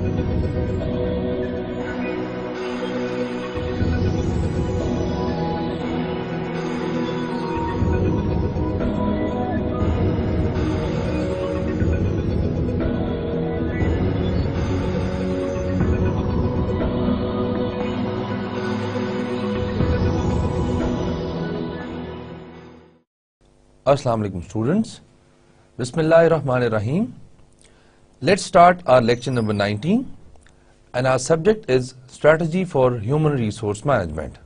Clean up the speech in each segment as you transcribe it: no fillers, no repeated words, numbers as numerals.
Assalamu alaikum students. Bismillahirrahmanirrahim. Let's start our lecture number 19 and our subject is strategy for human resource management.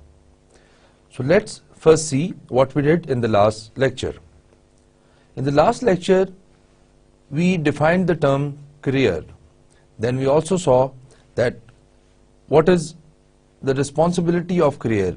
So let's first see what we did in the last lecture. In the last lecture we defined the term career. Then we also saw that what is the responsibility of career.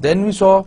Then we saw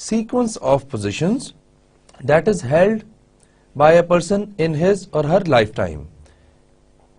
sequence of positions that is held by a person in his or her lifetime.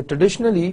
traditionally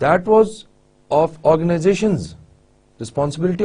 that was of organizations, responsibility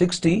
60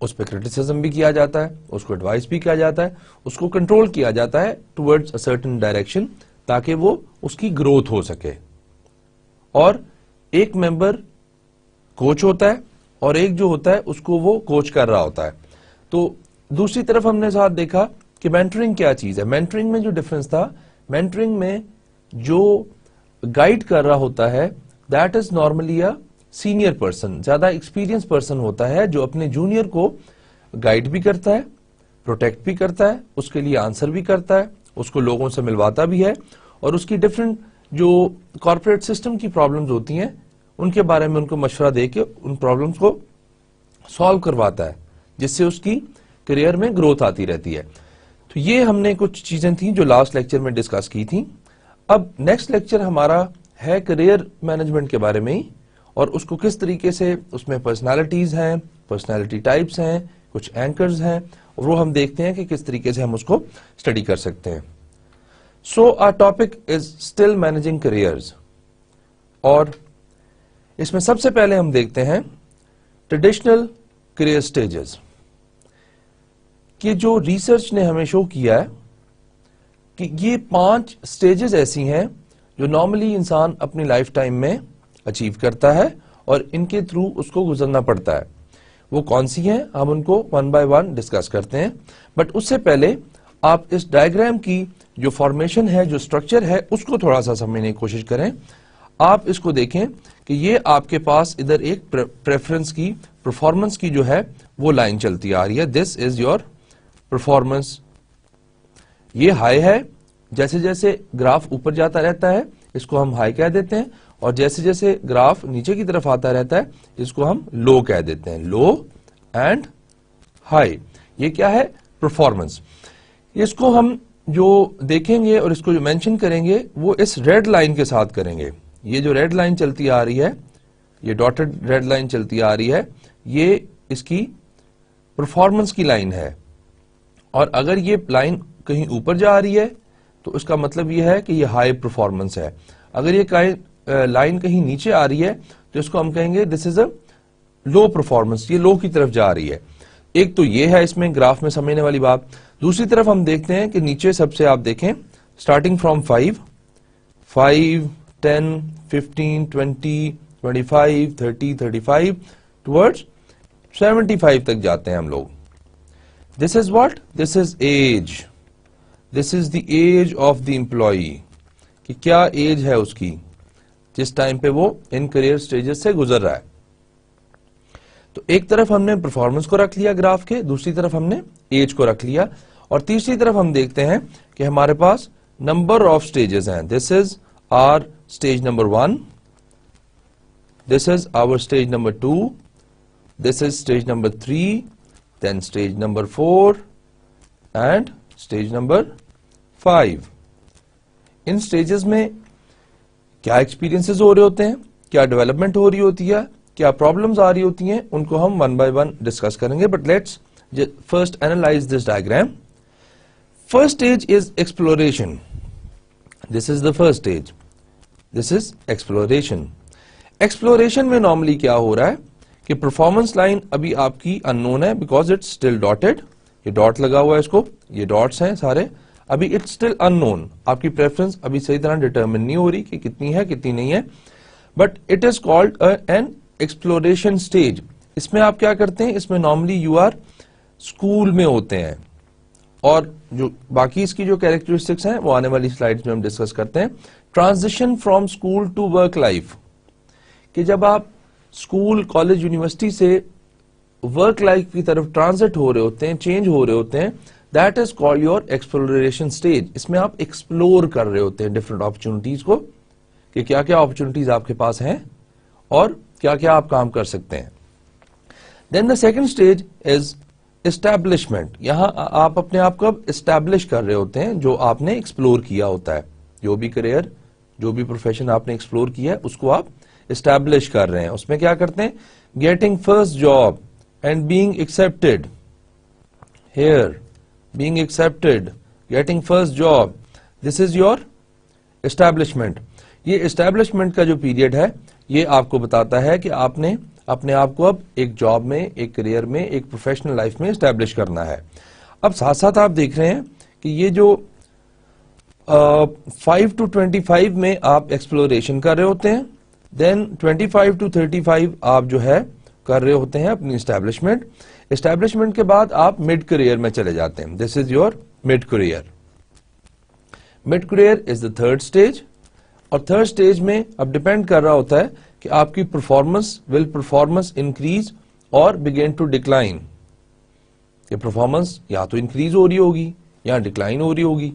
اس پہ criticism بھی کیا جاتا ہے, اس کو advise بھی کیا جاتا ہے, اس کو کنٹرول کیا جاتا ہے ٹورڈز اے سرٹن ڈائریکشن تاکہ وہ اس کی گروتھ ہو سکے. اور ایک ممبر کوچ ہوتا ہے اور ایک جو ہوتا ہے اس کو وہ کوچ کر رہا ہوتا ہے. تو دوسری طرف ہم نے ساتھ دیکھا کہ مینٹرنگ کیا چیز ہے. مینٹرنگ میں جو ڈفرنس تھا, مینٹرنگ میں جو گائیڈ کر رہا ہوتا ہے that is normally a senior person, زیادہ ایکسپیرینس پرسن ہوتا ہے جو اپنے جونیئر کو گائیڈ بھی کرتا ہے, پروٹیکٹ بھی کرتا ہے, اس کے لیے آنسر بھی کرتا ہے, اس کو لوگوں سے ملواتا بھی ہے, اور اس کی ڈفرنٹ جو کارپوریٹ سسٹم کی پرابلمز ہوتی ہیں ان کے بارے میں ان کو مشورہ دے کے ان پرابلمز کو سالو کرواتا ہے, جس سے اس کی کریئر میں گروتھ آتی رہتی ہے. تو یہ ہم نے کچھ چیزیں تھیں جو لاسٹ لیکچر میں ڈسکس کی تھیں. اب نیکسٹ لیکچر ہمارا ہے کریئر مینجمنٹ کے بارے میں ہی, اور اس کو کس طریقے سے اس میں پرسنالٹیز ہیں, پرسنالٹی ٹائپس ہیں, کچھ اینکرز ہیں, اور وہ ہم دیکھتے ہیں کہ کس طریقے سے ہم اس کو اسٹڈی کر سکتے ہیں. So our topic is still managing careers, اور اس میں سب سے پہلے ہم دیکھتے ہیں ٹریڈیشنل کریئر سٹیجز, کہ جو ریسرچ نے ہمیں شو کیا ہے کہ یہ 5 سٹیجز ایسی ہیں جو نارملی انسان اپنی لائف ٹائم میں اچیو کرتا ہے اور ان کے تھرو اس کو گزرنا پڑتا ہے. وہ کون سی ہیں ہم ان کو ون بائی ون ڈسکس کرتے ہیں, بٹ اس سے پہلے آپ اس ڈائیگرام کی جو فارمیشن ہے, جو اسٹرکچر ہے, اس کو تھوڑا سا سمجھنے کی کوشش کریں. آپ اس کو دیکھیں کہ یہ آپ کے پاس ادھر ایک پریفرنس کی, پرفارمنس کی جو ہے وہ لائن چلتی آ رہی ہے. This is your performance. یہ ہائی ہے, جیسے جیسے گراف اوپر جاتا رہتا ہے اس کو ہم ہائی کہہ دیتے ہیں, اور جیسے جیسے گراف نیچے کی طرف آتا رہتا ہے اس کو ہم لو کہہ دیتے ہیں. لو اینڈ ہائی, یہ کیا ہے؟ پرفارمنس. اس کو ہم جو دیکھیں گے اور اس کو جو مینشن کریں گے وہ اس ریڈ لائن کے ساتھ کریں گے. یہ جو ریڈ لائن چلتی آ رہی ہے, یہ ڈاٹڈ ریڈ لائن چلتی آ رہی ہے, یہ اس کی پرفارمنس کی لائن ہے. اور اگر یہ لائن کہیں اوپر جا رہی ہے تو اس کا مطلب یہ ہے کہ یہ ہائی پرفارمنس ہے. اگر یہ لائن کہیں نیچے آ رہی ہے تو اس کو ہم کہیں گے دس از اے لو پرفارمنس, یہ لو کی طرف جا رہی ہے. ایک تو یہ ہے اس میں گراف میں سمجھنے والی بات. دوسری طرف ہم دیکھتے ہیں کہ نیچے سب سے آپ دیکھیں اسٹارٹنگ فرام 5, 10, 15, 20, 25, 30, 35 ٹورڈز 75 تک جاتے ہیں ہم لوگ. This is what? This is age. This is the age of the employee. کہ کیا ایج ہے اس کی جس ٹائم پہ وہ ان کریئر سٹیجز سے گزر رہا ہے. تو ایک طرف ہم نے پرفارمنس کو رکھ لیا گراف کے, دوسری طرف ہم نے ایج کو رکھ لیا, اور تیسری طرف ہم دیکھتے ہیں کہ ہمارے پاس نمبر آف سٹیجز ہیں. This is our stage number 1, this is our stage number 2, this is stage number 3, then stage number 4 and stage number 5. ان سٹیجز میں کیا ایکسپیرینسز ہو رہے ہوتے ہیں, کیا ڈیولپمنٹ ہو رہی ہوتی ہے, کیا پرابلمز آ رہی ہوتی ہیں, ان کو ہم ون بائی ون ڈسکس کریں گے. But let's first analyse this diagram. First stage is exploration. This is the first stage, this is exploration. Exploration میں نارملی کیا ہو رہا ہے کہ پرفارمنس لائن ابھی آپ کی ان نون ہے بیکاز اٹس اسٹل ڈاٹڈ. یہ ڈاٹ لگا ہوا ہے, اس کو یہ ڈاٹس ہیں سارے, ابھی اٹس اسٹل ان نون. آپ کی پریفرنس ابھی صحیح طرح ڈیٹرمن نہیں ہو رہی کہ کتنی ہے کتنی نہیں ہے, but it is called an exploration stage. اس میں آپ کیا کرتے ہیں, اس میں نارملی یو آر اسکول میں ہوتے ہیں, اور جو باقی اس کی جو کیریکٹرسٹکس ہیں وہ آنے والی سلائیڈز میں ہم ڈسکس کرتے ہیں. Transition from school to work life, کہ جب آپ اسکول, کالج, یونیورسٹی سے ورک لائف کی طرف ٹرانزٹ ہو رہے ہوتے ہیں, چینج ہو رہے ہوتے ہیں, that is called your exploration stage. اس میں آپ ایکسپلور کر رہے ہوتے ہیں ڈفرنٹ اپرچونٹیز کو, کہ کیا کیا اپرچونٹیز آپ کے پاس ہیں اور کیا کیا آپ کام کر سکتے ہیں. Then the second stage is establishment. یہاں آپ اپنے آپ کو اب اسٹیبلش کر رہے ہوتے ہیں جو آپ نے ایکسپلور کیا ہوتا ہے. جو بھی کریئر, جو بھی پروفیشن آپ نے ایکسپلور کیا ہے اس کو آپ اسٹیبلش کر رہے ہیں. اس میں کیا کرتے ہیں, getting first job and being accepted. Here being accepted, getting first job, this is your establishment. یہ اسٹیبلشمنٹ کا جو پیریڈ ہے یہ آپ کو بتاتا ہے کہ آپ نے اپنے آپ کو اب ایک جاب میں, ایک کریئر میں, ایک پروفیشنل لائف میں اسٹیبلش کرنا ہے. اب ساتھ ساتھ آپ دیکھ رہے ہیں کہ یہ جو 5 to 25 میں آپ ایکسپلوریشن کر رہے ہوتے ہیں, دین 25 to 35 آپ جو ہے کر رہے ہوتے ہیں اپنی اسٹیبلشمنٹ. اسٹیبلشمنٹ کے بعد آپ مڈ کریئر میں چلے جاتے ہیں. This is your mid career. Mid career is the third stage, اور تھرڈ اسٹیج میں اب ڈپینڈ کر رہا ہوتا ہے کہ آپ کی پرفارمنس انکریز اور بگین ٹو ڈکلائن. یہ پرفارمنس یا تو انکریز ہو رہی ہوگی یا ڈکلائن ہو رہی ہوگی.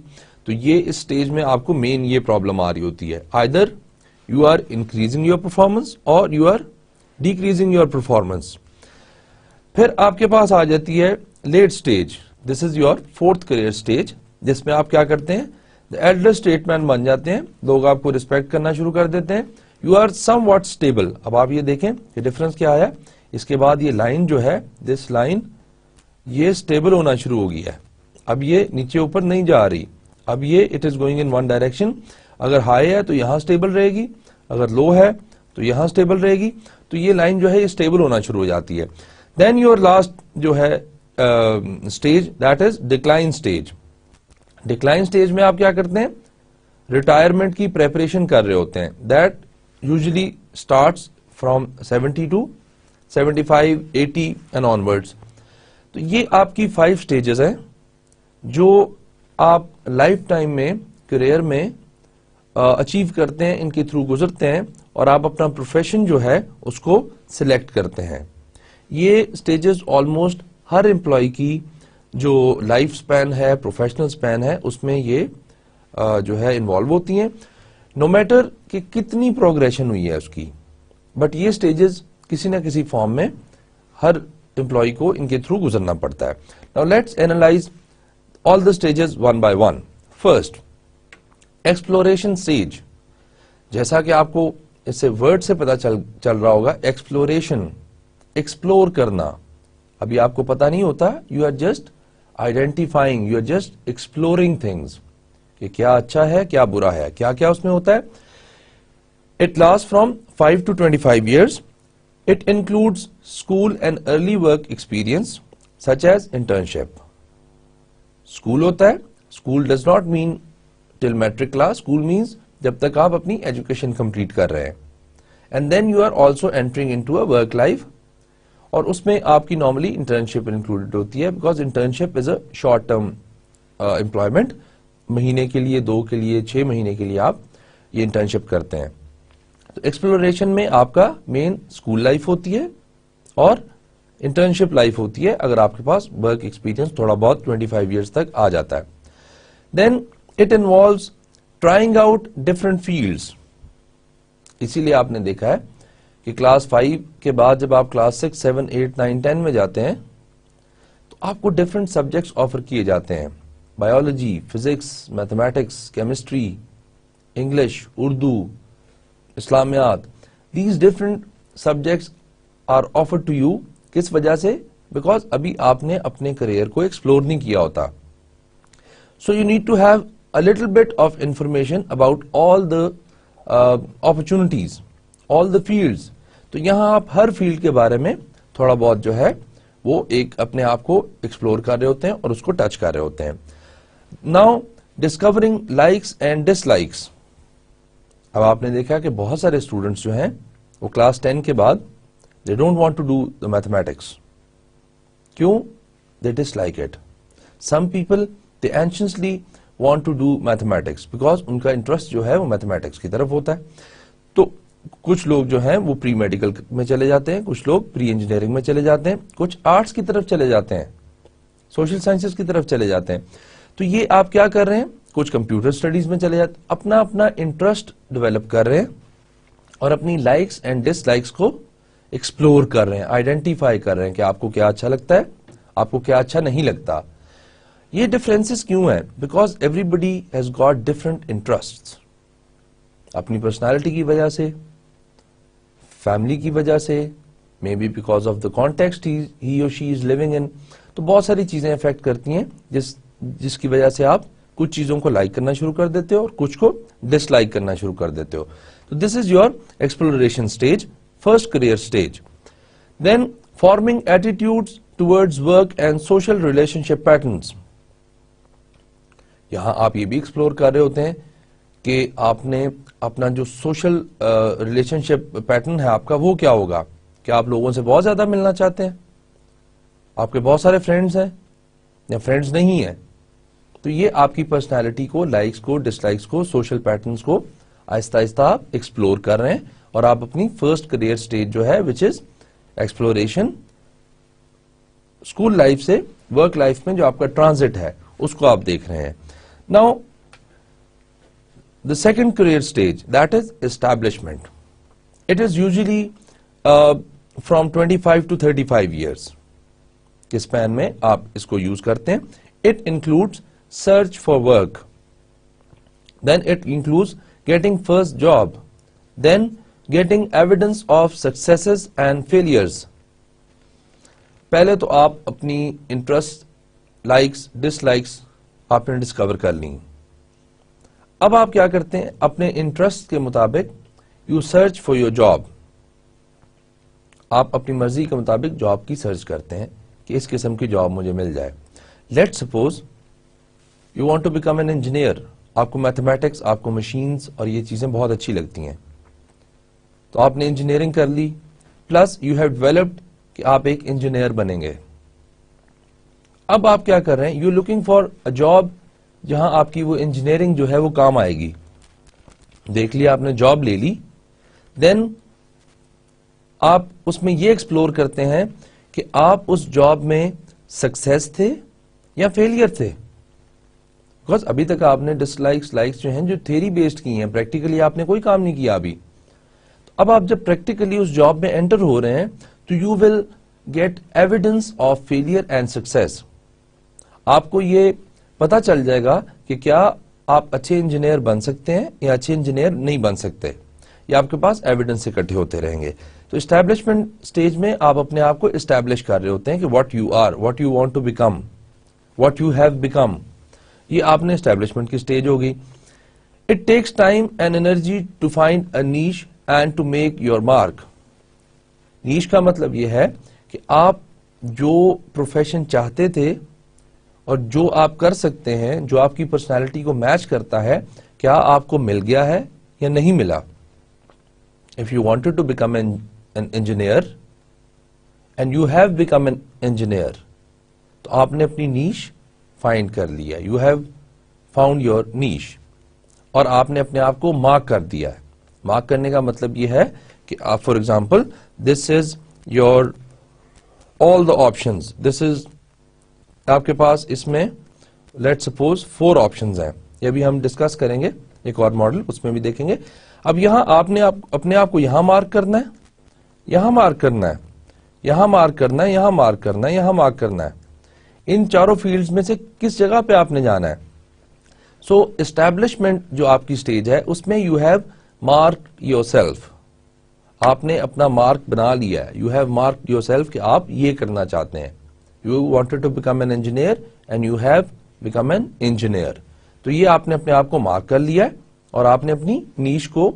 تو یہ اس اسٹیج میں آپ کو مین یہ پرابلم آ رہی ہوتی ہے, either you are increasing your performance or you are decreasing your performance. پھر آپ کے پاس آ جاتی ہے late stage. This is your fourth career stage, جس میں آپ کیا کرتے ہیں, ایلڈر اسٹیٹمین بن جاتے ہیں, لوگ آپ کو ریسپیکٹ کرنا شروع کر دیتے ہیں. You are somewhat stable. اب آپ یہ دیکھیں کہ ڈفرنس کیا آیا. اس کے بعد یہ لائن جو ہے, دس لائن, یہ اسٹیبل ہونا شروع ہو گئی ہے. اب یہ نیچے اوپر نہیں جا رہی. اب یہ it is going in one direction. اگر ہائی ہے تو یہاں اسٹیبل رہے گی, اگر لو ہے تو یہاں اسٹیبل رہے گی. تو یہ لائن جو ہے یہ اسٹیبل ہونا شروع ہو جاتی ہے. دین یور لاسٹ جو ہے stage, that is decline stage. Decline stage میں آپ کیا کرتے ہیں, ریٹائرمنٹ کی پریپریشن کر رہے ہوتے ہیں. That usually starts from 70 to 75, 80 and onwards. تو یہ آپ کی 5 اسٹیجز ہیں جو آپ لائف ٹائم میں کریئر میں اچیو کرتے ہیں, ان کے تھرو گزرتے ہیں, اور آپ اپنا پروفیشن جو ہے اس کو سلیکٹ کرتے ہیں. یہ اسٹیجز آلموسٹ ہر امپلائی کی جو لائف سپین ہے, پروفیشنل سپین ہے, اس میں یہ جو ہے انوالو ہوتی ہیں, نو میٹر کہ کتنی پروگریشن ہوئی ہے اس کی. بٹ یہ اسٹیجز کسی نہ کسی فارم میں ہر امپلائی کو ان کے تھرو گزرنا پڑتا ہے. Now let's analyse all the stages one by one. First, exploration stage. جیسا کہ آپ کو اس سے ورڈ سے پتا چل رہا ہوگا, ایکسپلوریشن, ایکسپلور کرنا. ابھی آپ کو پتا نہیں ہوتا, you are just identifying, you are just exploring things. کہ کیا اچھا ہے, کیا برا ہے, کیا کیا اس میں ہوتا ہے. It lasts from 5 to 25 years. It includes school and early work experience such as internship. School ہوتا ہے, school does not mean till matric class, school means جب تک آپ اپنی ایجوکیشن کمپلیٹ کر رہے ہیں. And then you are also entering into a work life, اور اس میں آپ کی نارملی انٹرنشپ انکلوڈیڈ ہوتی ہے, because internship is a short term employment. مہینے کے لیے, 2 کے لیے, 6 مہینے کے لیے آپ یہ انٹرنشپ کرتے ہیں. تو ایکسپلوریشن میں آپ کا مین اسکول لائف ہوتی ہے اور انٹرنشپ لائف ہوتی ہے, اگر آپ کے پاس ورک ایکسپیرینس تھوڑا بہت 25 ایئرس تک آ جاتا ہے. Then it involves trying out different fields. اسی لیے آپ نے دیکھا ہے کہ کلاس 5 کے بعد جب آپ کلاس 6, 7, 8, 9, 10 میں جاتے ہیں تو آپ کو ڈفرنٹ سبجیکٹس آفر کیے جاتے ہیں. Biology, physics, mathematics, chemistry, English, Urdu, اسلامیات. These different subjects are offered to you. کس وجہ سے؟ بیکاز ابھی آپ نے اپنے کریئر کو ایکسپلور نہیں کیا ہوتا. So you need to have a little bit of information about all the opportunities, all the fields. تو یہاں آپ ہر فیلڈ کے بارے میں تھوڑا بہت جو ہے وہ ایک اپنے آپ کو ایکسپلور کر رہے ہوتے ہیں اور اس کو ٹچ کر رہے ہوتے ہیں. Now discovering likes and dislikes. اب آپ نے دیکھا کہ بہت سارے اسٹوڈنٹس جو ہیں وہ کلاس 10 کے بعد they don't want to do the mathematics. کیوں؟ they dislike it. Some people they anxiously want to do mathematics because ان کا انٹرسٹ جو ہے وہ میتھمیٹکس کی طرف ہوتا ہے. تو کچھ لوگ جو ہیں وہ پری میڈیکل میں چلے جاتے ہیں, کچھ لوگ پری انجینئرنگ میں چلے جاتے ہیں, کچھ آرٹس کی طرف چلے جاتے ہیں, سوشل سائنسز کی طرف چلے جاتے ہیں. تو یہ آپ کیا کر رہے ہیں, کچھ کمپیوٹر اسٹڈیز میں چلے جاتے ہیں, اپنا اپنا انٹرسٹ ڈیولپ کر رہے ہیں اور اپنی لائکس اینڈ ڈس لائکس کو ایکسپلور کر رہے ہیں, آئیڈینٹیفائی کر رہے ہیں کہ آپ کو کیا اچھا لگتا ہے, آپ کو کیا اچھا نہیں لگتا. یہ ڈفرینسز کیوں ہیں؟ Because everybody has got different interest. اپنی پرسنالٹی کی وجہ سے, فیملی کی وجہ سے, maybe because of the context he or she is living in. تو بہت ساری چیزیں افیکٹ کرتی ہیں جس کی وجہ سے آپ کچھ چیزوں کو لائک کرنا شروع کر دیتے ہو اور کچھ کو ڈس لائک کرنا شروع کر دیتے ہو. تو this is your exploration stage, first career stage. Then forming attitudes towards work and social relationship patterns. یہاں آپ یہ بھی ایکسپلور کر رہے ہوتے ہیں کہ آپ نے اپنا جو سوشل ریلیشن شپ پیٹرن ہے آپ کا وہ کیا ہوگا. کیا آپ لوگوں سے بہت زیادہ ملنا چاہتے ہیں؟ آپ کے بہت سارے فرینڈز ہیں یا فرینڈز نہیں ہیں؟ تو یہ آپ کی پرسنالٹی کو، لائکس کو، ڈس لائکس کو، سوشل پیٹرنز کو آہستہ آہستہ آپ ایکسپلور کر رہے ہیں اور آپ اپنی فرسٹ کریئر سٹیج جو ہے وچ از ایکسپلوریشن، اسکول لائف سے ورک لائف میں جو آپ کا ٹرانزٹ ہے اس کو آپ دیکھ رہے ہیں. Now the second career stage, that is establishment. It is usually from 25 to 35 years. Us span میں آپ اس کو یوز کرتے ہیں. It includes search for work. Then it includes getting first job. Then getting evidence of successes and failures. پہلے تو آپ اپنی interest, likes, ڈس likes آپ نے ڈسکور کر لی. اب آپ کیا کرتے ہیں؟ اپنے انٹرسٹ کے مطابق you search for your job. آپ اپنی مرضی کے مطابق جاب کی سرچ کرتے ہیں کہ اس قسم کی جاب مجھے مل جائے. Let suppose you want to become an engineer. آپ کو میتھمیٹکس، آپ کو مشینز اور یہ چیزیں بہت اچھی لگتی ہیں، تو آپ نے انجینئرنگ کر لی، پلس یو ہیو ڈیولپڈ کہ آپ ایک انجینئر بنیں گے. اب آپ کیا کر رہے ہیں؟ You looking for a job جہاں آپ کی وہ انجینئرنگ جو ہے وہ کام آئے گی. دیکھ لیا آپ نے، جاب لے لی. دین آپ اس میں یہ ایکسپلور کرتے ہیں کہ آپ اس جاب میں سکسیس تھے یا فیلئر تھے. بیکاز ابھی تک آپ نے ڈس لائکس، لائکس جو ہیں جو تھیری بیسڈ کی ہیں، پریکٹیکلی آپ نے کوئی کام نہیں کیا ابھی. تو اب آپ جب پریکٹیکلی اس جاب میں انٹر ہو رہے ہیں تو you will get evidence of failure and success. آپ کو یہ پتا چل جائے گا کہ کیا آپ اچھے انجینئر بن سکتے ہیں یا اچھے انجینئر نہیں بن سکتے. یہ آپ کے پاس ایویڈنس اکٹھے ہوتے رہیں گے. تو اسٹیبلشمنٹ سٹیج میں آپ اپنے آپ کو اسٹیبلش کر رہے ہوتے ہیں کہ what you are, what you want to become, what you have become. یہ آپ نے اسٹیبلشمنٹ کی سٹیج ہوگی. It takes time and energy to find a niche and to make your mark. Niche کا مطلب یہ ہے کہ آپ جو پروفیشن چاہتے تھے اور جو آپ کر سکتے ہیں، جو آپ کی پرسنالٹی کو میچ کرتا ہے، کیا آپ کو مل گیا ہے یا نہیں ملا. If you wanted to become an engineer and you have become an engineer, تو آپ نے اپنی نیش فائنڈ کر لیا. You have found your niche. اور آپ نے اپنے آپ کو مارک کر دیا ہے. مارک کرنے کا مطلب یہ ہے کہ آپ for example this is your all the options. This is آپ کے پاس اس میں لیٹ سپوز 4 آپشنز ہیں. یہ بھی ہم ڈسکس کریں گے ایک اور ماڈل، اس میں بھی دیکھیں گے. اب یہاں آپ نے اپنے آپ کو یہاں مارک کرنا ہے، یہاں مارک کرنا ہے، یہاں مارک کرنا ہے، یہاں مارک کرنا ہے، یہاں مارک کرنا ہے. ان چاروں فیلڈز میں سے کس جگہ پہ آپ نے جانا ہے. سو اسٹیبلشمنٹ جو آپ کی سٹیج ہے اس میں you have mark yourself. آپ نے اپنا مارک بنا لیا ہے. You have mark yourself کہ آپ یہ کرنا چاہتے ہیں. You wanted to become an engineer and you have become an engineer. تو یہ آپ نے اپنے آپ کو مارک کر لیا ہے اور آپ نے اپنی نیش کو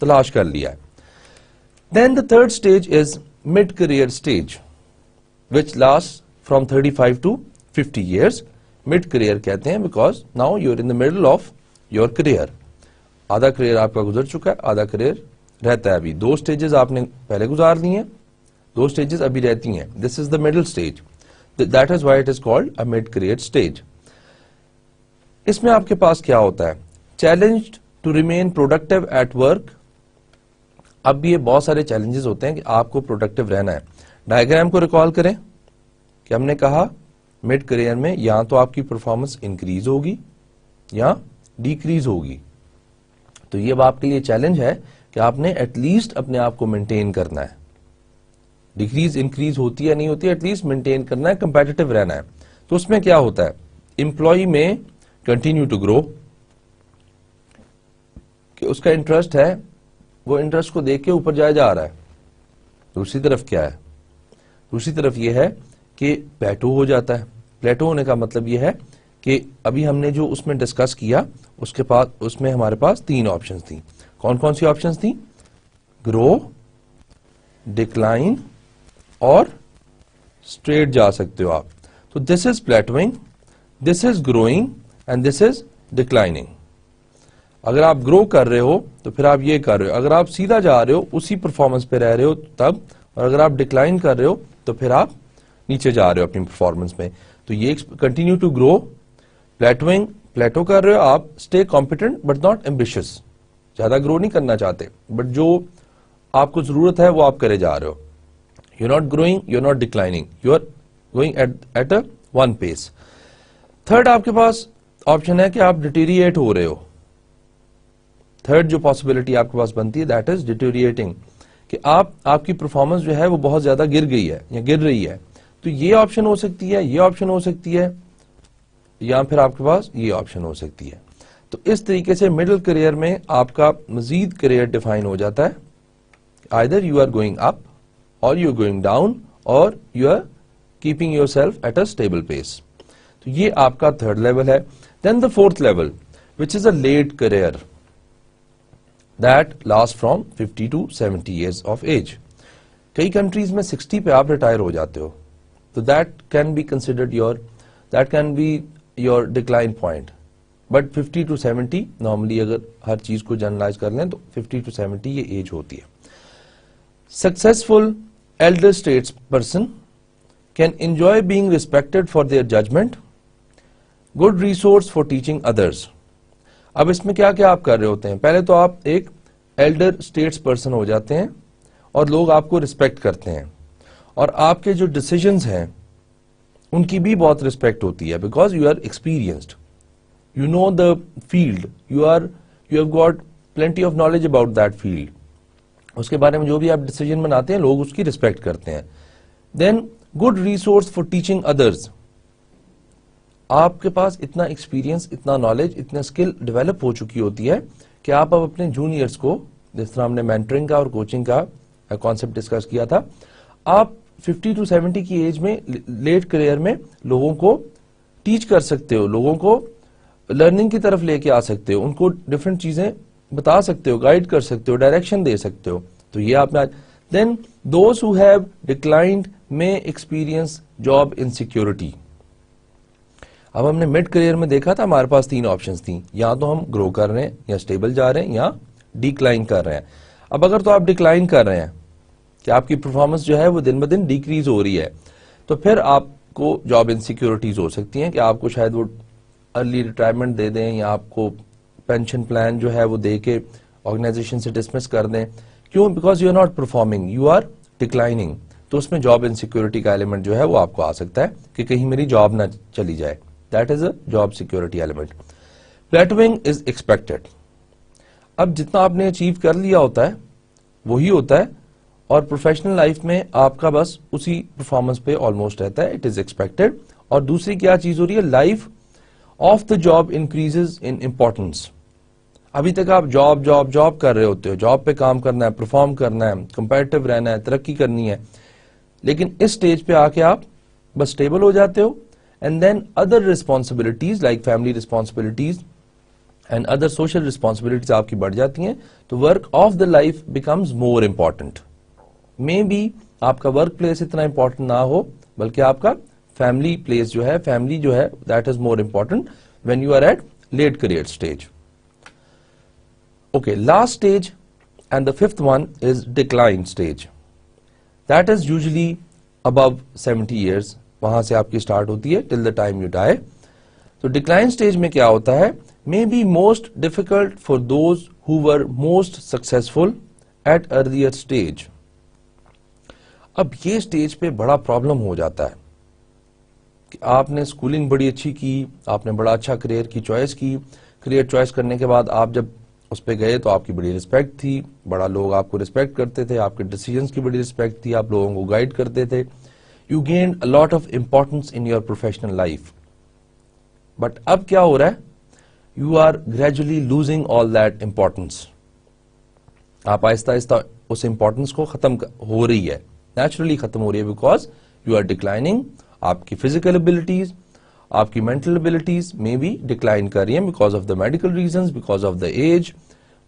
تلاش کر لیا ہے. Then the third stage is mid career stage which last from 35 to 50 years. Mid career کہتے ہیں because now you are in the middle of your career. آدھا کریئر آپ کا گزر چکا ہے، آدھا کریئر رہتا ہے ابھی. 2 اسٹیجز آپ نے پہلے گزار لی ہیں، 2 اسٹیجز ابھی رہتی ہیں. This is the middle stage. That is why it is called a mid career stage. اس میں آپ کے پاس کیا ہوتا ہے؟ Challenge to remain productive at work. اب بھی یہ بہت سارے چیلنجز ہوتے ہیں کہ آپ کو پروڈکٹیو رہنا ہے. ڈائیگرام کو ریکال کریں کہ ہم نے کہا مڈ کریئر میں یا تو آپ کی پرفارمنس انکریز ہوگی یا ڈیکریز ہوگی. تو یہ اب آپ کے لیے چیلنج ہے کہ آپ نے ایٹ لیسٹ اپنے آپ کو مینٹین کرنا ہے. ڈیکریز انکریز ہوتی ہے نہیں ہوتی، ایٹ لیسٹ مینٹین کرنا ہے، کمپیٹیٹو رہنا ہے. تو اس میں کیا ہوتا ہے؟ امپلائی میں کنٹینیو ٹو گرو، کہ اس کا انٹرسٹ ہے، وہ انٹرسٹ کو دیکھ کے اوپر جا رہا ہے. دوسری طرف کیا ہے؟ دوسری طرف یہ ہے کہ پلیٹو ہو جاتا ہے. پلیٹو ہونے کا مطلب یہ ہے کہ ابھی ہم نے جو اس میں ڈسکس کیا اس کے بعد اس میں ہمارے پاس 3 آپشنز تھیں. کون کون سی آپشنز تھیں؟ گرو، ڈکلائن اور اسٹریٹ جا سکتے ہو آپ. تو this is plateauing, this is growing and this is declining. اگر آپ گرو کر رہے ہو تو پھر آپ یہ کر رہے ہو, اگر آپ سیدھا جا رہے ہو اسی پرفارمنس پہ رہ رہے ہو تب, اور اگر آپ ڈکلائن کر رہے ہو تو پھر آپ نیچے جا رہے ہو اپنی پرفارمنس میں. تو یہ کنٹینیو ٹو گرو, پلیٹوئنگ, پلیٹو کر رہے ہو آپ, stay competent but not ambitious, زیادہ گرو نہیں کرنا چاہتے بٹ جو آپ کو ضرورت ہے وہ آپ کرے جا رہے ہو. You not growing, you not declining, you are going at a one pace. Third آپ کے پاس آپشن ہے کہ آپ ڈیٹیریٹ ہو رہے ہو. تھرڈ جو پاسبلٹی آپ کے پاس بنتی ہے دیٹ از ڈیٹیریٹنگ, کہ آپ کی پرفارمنس جو ہے وہ بہت زیادہ گر گئی ہے یا گر رہی ہے. تو یہ آپشن ہو سکتی ہے, یہ آپشن ہو سکتی ہے, یا پھر آپ کے پاس یہ آپشن ہو سکتی ہے. تو اس طریقے سے مڈل کریئر میں آپ کا مزید کریئر ڈیفائن ہو جاتا ہے. Either you are going up or you are going down or you are keeping yourself at a stable pace. تو یہ آپ کا تھرڈ لیول ہے. Then the fourth level which is a late career that last from 50 to 70 years of age. کئی countries میں 60 پہ آپ retire ہو جاتے ہو. تو that can be considered your decline point. But 50 to 70 normally اگر ہر چیز کو جنرلائز کر لیں تو 50 to 70 یہ ایج ہوتی ہے. Successful elder statesperson can enjoy being respected for their judgment, good resource for teaching others. اب اس میں کیا کیا آپ کر رہے ہوتے ہیں؟ پہلے تو آپ ایک ایلڈر اسٹیٹس پرسن ہو جاتے ہیں اور لوگ آپ کو ریسپیکٹ کرتے ہیں, اور آپ کے جو ڈیسیجنز ہیں ان کی بھی بہت ریسپیکٹ ہوتی ہے, because you are experienced, you know the field, you have got plenty of knowledge about that field. اس کے بارے میں جو بھی آپ ڈیسیجن بناتے ہیں لوگ اس کی ریسپیکٹ کرتے ہیں. دین گڈ ریسورس فار ٹیچنگ ادرس. آپ کے پاس اتنا ایکسپیرینس, اتنا نالج, اتنا اسکل ڈیولپ ہو چکی ہوتی ہے کہ آپ اب اپنے جونیئرس کو, جس طرح ہم نے مینٹرنگ کا اور کوچنگ کا کانسیپٹ ڈسکس کیا تھا, آپ 50 to 70 کی ایج میں لیٹ کریئر میں لوگوں کو ٹیچ کر سکتے ہو, لوگوں کو لرننگ کی طرف لے کے آ سکتے ہو, ان کو ڈفرینٹ چیزیں بتا سکتے ہو, گائیڈ کر سکتے ہو, ڈائریکشن دے سکتے ہو. تو یہ آپ نے. دین دوز ہو ہیو ڈکلائنڈ میں ایکسپیرینس جاب انسیکیورٹی. اب ہم نے مڈ کریئر میں دیکھا تھا ہمارے پاس 3 آپشنز تھیں, یا تو ہم گرو کر رہے ہیں یا اسٹیبل جا رہے ہیں یا ڈیکلائن کر رہے ہیں. اب اگر تو آپ ڈکلائن کر رہے ہیں کہ آپ کی پرفارمنس جو ہے وہ دن بدن ڈیکریز ہو رہی ہے, تو پھر آپ کو جاب انسیکیورٹیز ہو سکتی ہیں کہ آپ کو شاید وہ ارلی ریٹائرمنٹ دے دیں, یا آپ کو پینشن پلان جو ہے وہ دے کے آرگنائزیشن سے ڈسمس کر دیں. کیوں؟ Because you are not performing, you are declining. تو اس میں جاب انسیکیورٹی کا ایلیمنٹ جو ہے وہ آپ کو آ سکتا ہے کہ کہیں میری جاب نہ چلی جائے. That is a job security element. Plateauing is expected. اب جتنا آپ نے اچیو کر لیا ہوتا ہے وہی ہوتا ہے, اور پروفیشنل لائف میں آپ کا بس اسی پرفارمنس پہ آلموسٹ رہتا ہے. It is expected. اور دوسری کیا چیز ہو رہی ہے؟ Life of the job increases in importance. ابھی تک آپ جاب کر رہے ہوتے ہو, جاب پہ کام کرنا ہے, پرفارم کرنا ہے, کمپیٹیٹو رہنا ہے, ترقی کرنی ہے, لیکن اس سٹیج پہ آ کے آپ بس اسٹیبل ہو جاتے ہو. And then other responsibilities like family responsibilities and other social responsibilities آپ کی بڑھ جاتی ہیں. تو work of the life becomes more important. Maybe آپ کا ورک پلیس اتنا امپورٹنٹ نہ ہو, بلکہ آپ کا فیملی پلیس جو ہے, فیملی جو ہے, that is more important when you are at late career stage. Okay, last stage and the fifth one is decline stage. That is usually above 70 years. وہاں سے آپ کی start ہوتی ہے till the time you die. تو decline stage میں کیا ہوتا ہے؟ May be most difficult for those who were most successful at earlier stage. اب یہ stage پہ بڑا problem ہو جاتا ہے کہ آپ نے schooling بڑی اچھی کی, آپ نے بڑا اچھا career کی choice کی, career choice کرنے کے بعد آپ جب اس پہ گئے تو آپ کی بڑی رسپیکٹ تھی, بڑا لوگ آپ کو رسپیکٹ کرتے تھے, آپ کے ڈیسیجنز کی بڑی رسپیکٹ تھی, آپ لوگوں کو گائیڈ کرتے تھے. You gained a lot of importance in your professional life. But اب کیا ہو رہا ہے؟ You are gradually losing all that importance. آپ آہستہ آہستہ اس امپورٹنس کو ختم ہو رہی ہے, نیچرلی ختم ہو رہی ہے, بیکاز یو آر ڈکلائننگ. آپ کی فزیکل ابلیٹیز, آپ کی مینٹل ابلیٹیز میں بھی ڈکلائن کر رہی ہیں because of the medical reasons, because of the age,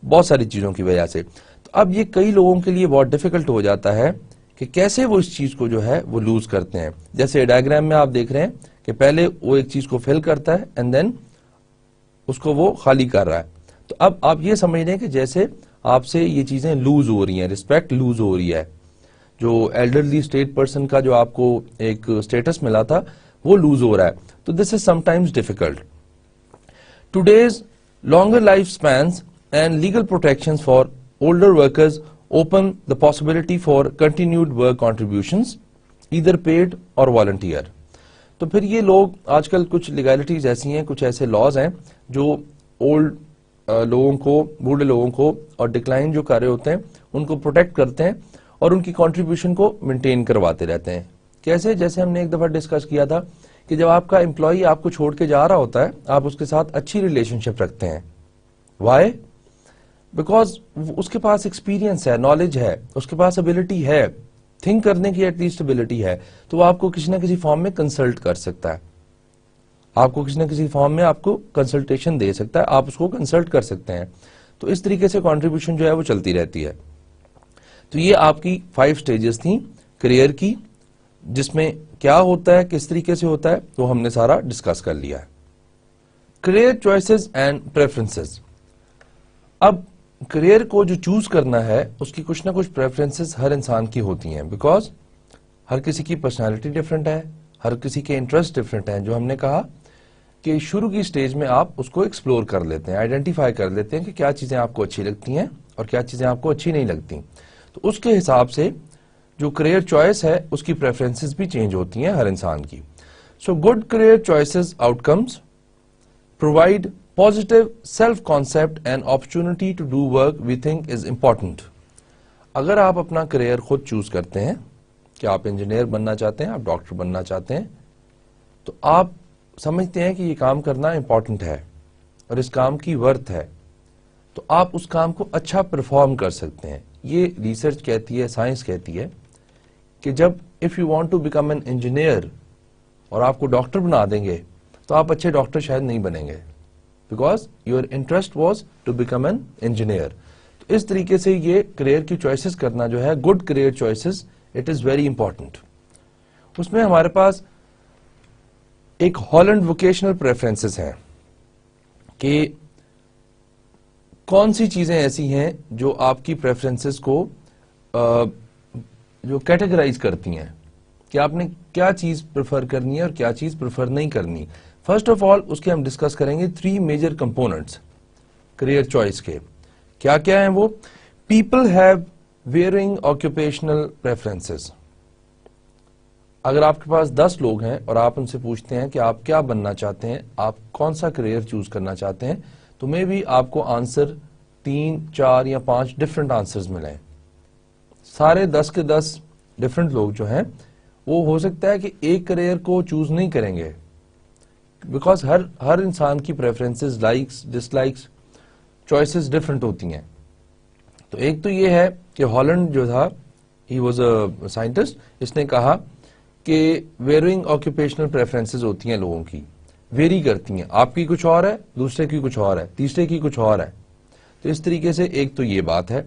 بہت ساری چیزوں کی وجہ سے. تو اب یہ کئی لوگوں کے لیے بہت ڈیفیکلٹ ہو جاتا ہے کہ کیسے وہ اس چیز کو جو ہے وہ لوز کرتے ہیں. جیسے ڈائیگرام میں آپ دیکھ رہے ہیں کہ پہلے وہ ایک چیز کو فل کرتا ہے اینڈ دین اس کو وہ خالی کر رہا ہے. تو اب آپ یہ سمجھ رہے ہیں کہ جیسے آپ سے یہ چیزیں لوز ہو رہی ہیں, ریسپیکٹ لوز ہو رہی ہے, جو ایلڈرلی اسٹیٹ پرسن کا جو آپ کو ایک اسٹیٹس ملا تھا وہ لوز ہو رہا ہے. تو this is sometimes difficult. Today's longer life spans and legal protection for older workers open the possibility for continued work contributions either paid or volunteer. تو پھر یہ لوگ آج کل کچھ لیگلٹیز ایسی ہیں, کچھ ایسے لاز ہیں جو اولڈ لوگوں کو, بوڑھے لوگوں کو اور ڈکلائن جو کر رہے ہوتے ہیں ان کو پروٹیکٹ کرتے ہیں اور ان کی کنٹریبیوشن کو مینٹین کرواتے رہتے ہیں. کیسے؟ جیسے ہم نے ایک دفعہ ڈسکس کیا تھا کہ جب آپ کا امپلائی آپ کو چھوڑ کے جا رہا ہوتا ہے آپ اس کے ساتھ اچھی ریلیشن شپ رکھتے ہیں. وائی؟ بیکاز اس کے پاس ایکسپیرینس ہے, نالج ہے, اس کے پاس ابیلٹی ہے, تھنک کرنے کی ایٹ لیسٹ ابیلٹی ہے, تو وہ آپ کو کسی نہ کسی فارم میں کنسلٹ کر سکتا ہے, آپ کو کسی نہ کسی فارم میں آپ کو کنسلٹیشن دے سکتا ہے, آپ اس کو کنسلٹ کر سکتے ہیں. تو اس طریقے سے کنٹریبیوشن جو ہے وہ چلتی رہتی ہے. تو یہ آپ کی 5 سٹیجز تھیں کریئر کی, جس میں کیا ہوتا ہے, کس طریقے سے ہوتا ہے, وہ ہم نے سارا ڈسکس کر لیا ہے. Career choices and preferences. اب کریئر کو جو چوز کرنا ہے اس کی کچھ نہ کچھ پریفرنسز ہر انسان کی ہوتی ہیں, بیکاز ہر کسی کی پرسنالٹی ڈفرینٹ ہے, ہر کسی کے انٹرسٹ ڈفرینٹ ہیں. جو ہم نے کہا کہ شروع کی سٹیج میں آپ اس کو ایکسپلور کر لیتے ہیں, آئیڈینٹیفائی کر لیتے ہیں کہ کیا چیزیں آپ کو اچھی لگتی ہیں اور کیا چیزیں آپ کو اچھی نہیں لگتی. تو اس کے حساب سے جو کریئر چوائس ہے اس کی پریفرنسز بھی چینج ہوتی ہیں ہر انسان کی. So good career choices out comes provide positive self-concept and opportunity to do work we think is important. اگر آپ اپنا کریئر خود چوز کرتے ہیں کہ آپ انجینئر بننا چاہتے ہیں, آپ ڈاکٹر بننا چاہتے ہیں, تو آپ سمجھتے ہیں کہ یہ کام کرنا امپورٹنٹ ہے اور اس کام کی ورتھ ہے, تو آپ اس کام کو اچھا پرفارم کر سکتے ہیں. یہ ریسرچ کہتی ہے, سائنس کہتی ہے کہ جب if you want to become an engineer اور آپ کو ڈاکٹر بنا دیں گے تو آپ اچھے ڈاکٹر شاید نہیں بنیں گے, because your interest was to become an engineer. تو اس طریقے سے یہ کریئر کی چوائسز کرنا جو ہے, good career choices, it is very important. اس میں ہمارے پاس ایک ہالینڈ ووکیشنل پریفرنسز ہیں کہ کون سی چیزیں ایسی ہیں جو آپ کی پریفرنسز کو جو کیٹیگرائز کرتی ہیں کہ آپ نے کیا چیز پریفر کرنی ہے اور کیا چیز پریفر نہیں کرنی. فرسٹ آف آل اس کے ہم ڈسکس کریں گے 3 میجر کمپوننٹس کریئر چوائس کے. کیا کیا ہیں وہ؟ People have varying occupational preferences. اگر آپ کے پاس 10 لوگ ہیں اور آپ ان سے پوچھتے ہیں کہ آپ کیا بننا چاہتے ہیں, آپ کون سا کریئر چوز کرنا چاہتے ہیں, تو میں بھی آپ کو آنسر 3, 4 یا 5 ڈفرنٹ آنسرز ملیں. سارے 10 کے 10 ڈفرنٹ لوگ جو ہیں وہ ہو سکتا ہے کہ ایک کریئر کو چوز نہیں کریں گے, بیکاز ہر انسان کی پریفرنسز, لائکس, ڈس لائکس, چوائسز ڈفرنٹ ہوتی ہیں. تو ایک تو یہ ہے کہ ہالینڈ جو تھا, ہی واز اے سائنٹسٹ, اس نے کہا کہ ویئرنگ آکوپیشنل پریفرنسز ہوتی ہیں لوگوں کی, ویری کرتی ہیں, آپ کی کچھ اور ہے, دوسرے کی کچھ اور ہے, تیسرے کی کچھ اور ہے. تو اس طریقے سے ایک تو یہ بات ہے.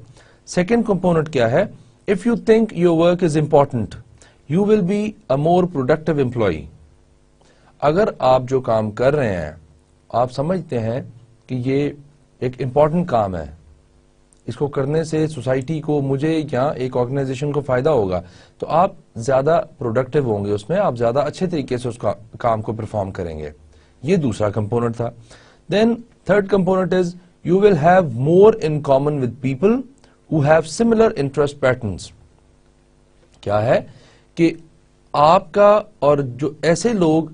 سیکنڈ کمپوننٹ کیا ہے؟ If you think your work is important you will be a more productive employee. اگر آپ جو کام کر رہے ہیں آپ سمجھتے ہیں کہ یہ ایک امپورٹنٹ کام ہے, اس کو کرنے سے سوسائٹی کو, مجھے یا ایک آرگنائزیشن کو فائدہ ہوگا, تو آپ زیادہ پروڈکٹیو ہوں گے, اس میں آپ زیادہ اچھے طریقے سے اس کام کو پرفارم کریں گے. یہ دوسرا کمپوننٹ تھا. Then third component is you will have more in common with people who have similar interest patterns. کیا ہے کہ آپ کا اور جو ایسے لوگ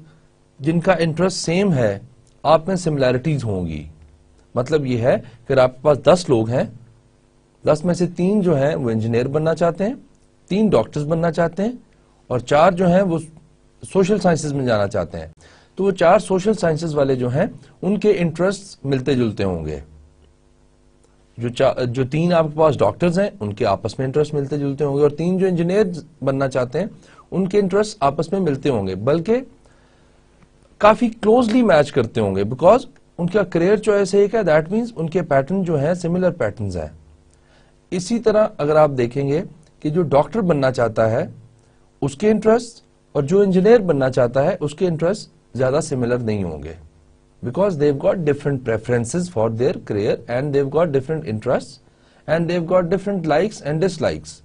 جن کا انٹرسٹ سیم ہے, آپ میں سملیرٹیز ہوں گی. مطلب یہ ہے کہ آپ کے پاس 10 لوگ ہیں, 10 میں سے 3 جو ہیں وہ انجینئر بننا چاہتے ہیں, 3 ڈاکٹرز بننا چاہتے ہیں, اور 4 جو ہیں وہ سوشل سائنسز میں جانا چاہتے ہیں. تو وہ 4 سوشل سائنسز والے جو ہیں ان کے انٹرسٹ ملتے جلتے ہوں گے. جو 3 آپ کے پاس ڈاکٹرز ہیں ان کے آپس میں انٹرسٹ ملتے جلتے ہوں گے, اور 3 جو انجینئر بننا چاہتے ہیں ان کے انٹرسٹ آپس میں ملتے ہوں گے, بلکہ کافی کلوزلی میچ کرتے ہوں گے, بیکاز ان کا کریئر چوائس ایک ہے. دیٹ مینس ان کے پیٹرن جو ہیں سملر پیٹرنز ہیں. اسی طرح اگر آپ دیکھیں گے کہ جو ڈاکٹر بننا چاہتا ہے اس کے انٹرسٹ اور جو انجینئر بننا چاہتا ہے اس کے انٹرسٹ زیادہ سملر نہیں ہوں گے, because they've got different preferences for their career and they've got different interest and they've got different likes and dislikes.